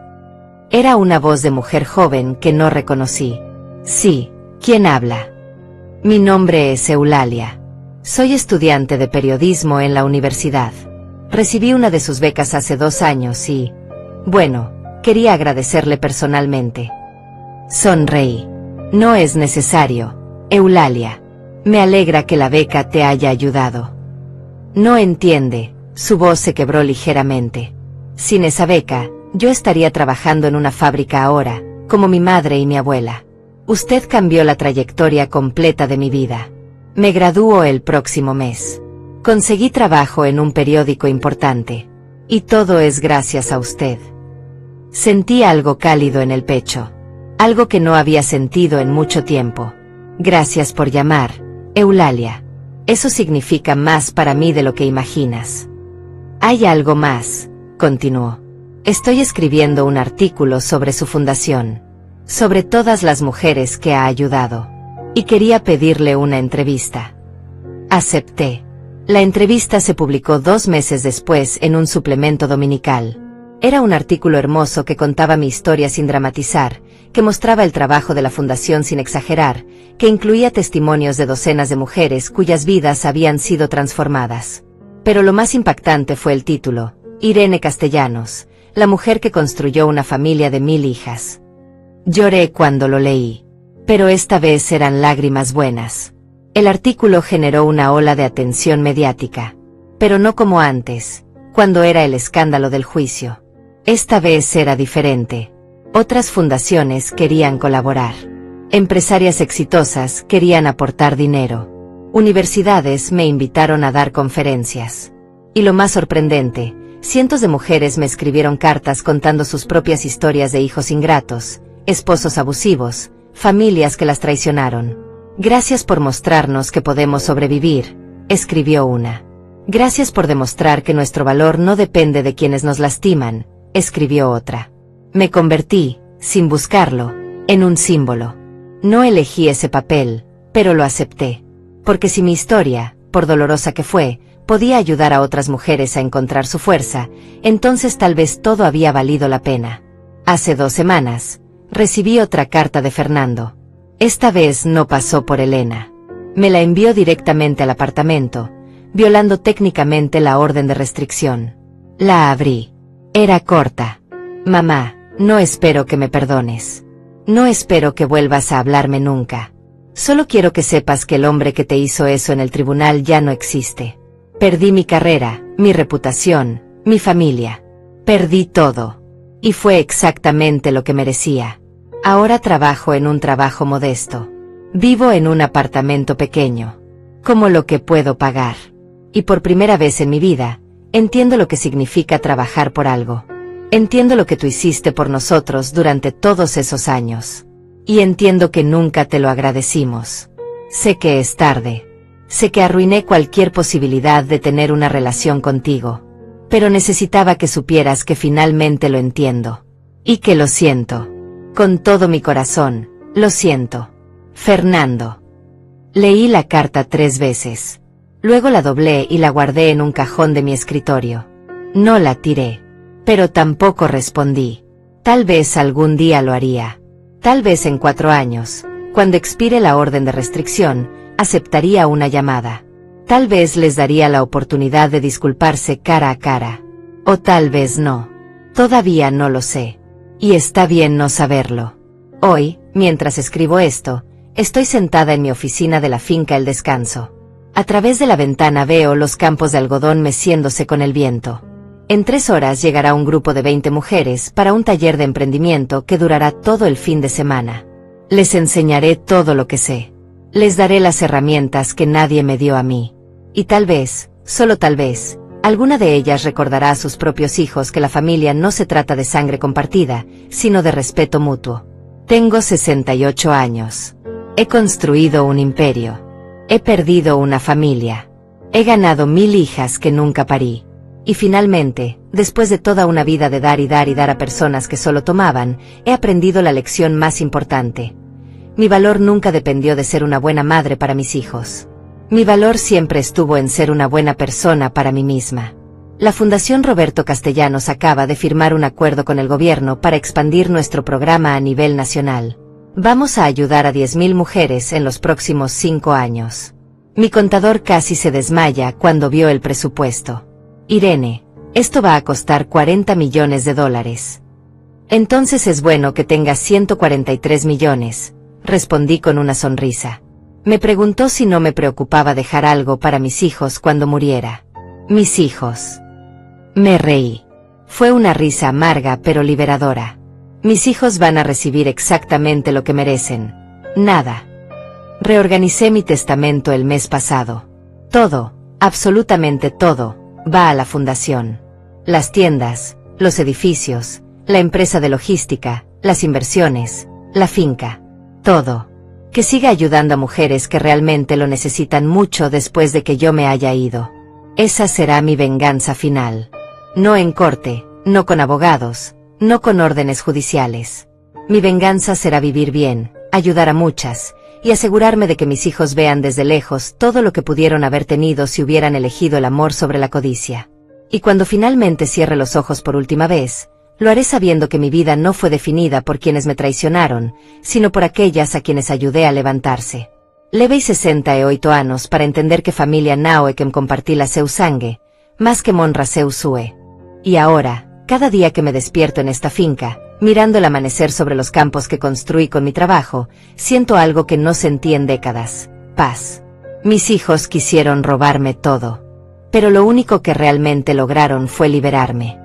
Era una voz de mujer joven que no reconocí. «Sí, ¿quién habla?» «Mi nombre es Eulalia. Soy estudiante de periodismo en la universidad. Recibí una de sus becas hace 2 años y, bueno, quería agradecerle personalmente». Sonreí. «No es necesario, Eulalia. Me alegra que la beca te haya ayudado». «No entiende», su voz se quebró ligeramente. «Sin esa beca, yo estaría trabajando en una fábrica ahora, como mi madre y mi abuela. Usted cambió la trayectoria completa de mi vida. Me gradúo el próximo mes. Conseguí trabajo en un periódico importante. Y todo es gracias a usted». Sentí algo cálido en el pecho. Algo que no había sentido en mucho tiempo. «Gracias por llamar, Eulalia. Eso significa más para mí de lo que imaginas». «Hay algo más», continuó. «Estoy escribiendo un artículo sobre su fundación, sobre todas las mujeres que ha ayudado. Y quería pedirle una entrevista». Acepté. La entrevista se publicó 2 meses después en un suplemento dominical. Era un artículo hermoso que contaba mi historia sin dramatizar, que mostraba el trabajo de la fundación sin exagerar, que incluía testimonios de docenas de mujeres cuyas vidas habían sido transformadas. Pero lo más impactante fue el título: Irene Castellanos, la mujer que construyó una familia de 1000 hijas. Lloré cuando lo leí. Pero esta vez eran lágrimas buenas. El artículo generó una ola de atención mediática. Pero no como antes, cuando era el escándalo del juicio. Esta vez era diferente. Otras fundaciones querían colaborar. Empresarias exitosas querían aportar dinero. Universidades me invitaron a dar conferencias. Y lo más sorprendente, cientos de mujeres me escribieron cartas contando sus propias historias de hijos ingratos, esposos abusivos, familias que las traicionaron. Gracias por mostrarnos que podemos sobrevivir, escribió una. Gracias por demostrar que nuestro valor no depende de quienes nos lastiman, escribió otra. Me convertí, sin buscarlo, en un símbolo. No elegí ese papel, pero lo acepté. Porque si mi historia, por dolorosa que fue, podía ayudar a otras mujeres a encontrar su fuerza, entonces tal vez todo había valido la pena. Hace 2 semanas, recibí otra carta de Fernando. Esta vez no pasó por Elena. Me la envió directamente al apartamento, violando técnicamente la orden de restricción. La abrí. Era corta. Mamá, no espero que me perdones. No espero que vuelvas a hablarme nunca. Solo quiero que sepas que el hombre que te hizo eso en el tribunal ya no existe. Perdí mi carrera, mi reputación, mi familia. Perdí todo. Y fue exactamente lo que merecía. Ahora trabajo en un trabajo modesto. Vivo en un apartamento pequeño. Como lo que puedo pagar. Y por primera vez en mi vida, entiendo lo que significa trabajar por algo. Entiendo lo que tú hiciste por nosotros durante todos esos años. Y entiendo que nunca te lo agradecimos. Sé que es tarde. Sé que arruiné cualquier posibilidad de tener una relación contigo. Pero necesitaba que supieras que finalmente lo entiendo. Y que lo siento. Con todo mi corazón, lo siento. Fernando. Leí la carta 3 veces. Luego la doblé y la guardé en un cajón de mi escritorio. No la tiré. Pero tampoco respondí. Tal vez algún día lo haría. Tal vez en 4 años, cuando expire la orden de restricción, aceptaría una llamada. Tal vez les daría la oportunidad de disculparse cara a cara. O tal vez no. Todavía no lo sé. Y está bien no saberlo. Hoy, mientras escribo esto, estoy sentada en mi oficina de la finca El Descanso. A través de la ventana veo los campos de algodón meciéndose con el viento. En 3 horas llegará un grupo de 20 mujeres para un taller de emprendimiento que durará todo el fin de semana. Les enseñaré todo lo que sé. Les daré las herramientas que nadie me dio a mí. Y tal vez, solo tal vez, alguna de ellas recordará a sus propios hijos que la familia no se trata de sangre compartida, sino de respeto mutuo. Tengo 68 años. He construido un imperio. He perdido una familia. He ganado 1000 hijas que nunca parí. Y finalmente, después de toda una vida de dar y dar y dar a personas que solo tomaban, he aprendido la lección más importante. Mi valor nunca dependió de ser una buena madre para mis hijos. Mi valor siempre estuvo en ser una buena persona para mí misma. La Fundación Roberto Castellanos acaba de firmar un acuerdo con el gobierno para expandir nuestro programa a nivel nacional. Vamos a ayudar a 10.000 mujeres en los próximos 5 años. Mi contador casi se desmaya cuando vio el presupuesto. Irene, esto va a costar $40 millones. Entonces es bueno que tengas 143 millones, respondí con una sonrisa. Me preguntó si no me preocupaba dejar algo para mis hijos cuando muriera. Mis hijos. Me reí. Fue una risa amarga pero liberadora. Mis hijos van a recibir exactamente lo que merecen. Nada. Reorganicé mi testamento el mes pasado. Todo, absolutamente todo, va a la fundación. Las tiendas, los edificios, la empresa de logística, las inversiones, la finca. Todo. Que siga ayudando a mujeres que realmente lo necesitan mucho después de que yo me haya ido. Esa será mi venganza final. No en corte, no con abogados, no con órdenes judiciales. Mi venganza será vivir bien, ayudar a muchas, y asegurarme de que mis hijos vean desde lejos todo lo que pudieron haber tenido si hubieran elegido el amor sobre la codicia. Y cuando finalmente cierre los ojos por última vez, lo haré sabiendo que mi vida no fue definida por quienes me traicionaron, sino por aquellas a quienes ayudé a levantarse. Levei 68 anos para entender que familia nao e que compartí la seu sangue, más que monra seu sue. Y ahora, cada día que me despierto en esta finca, mirando el amanecer sobre los campos que construí con mi trabajo, siento algo que no sentí en décadas: paz. Mis hijos quisieron robarme todo. Pero lo único que realmente lograron fue liberarme.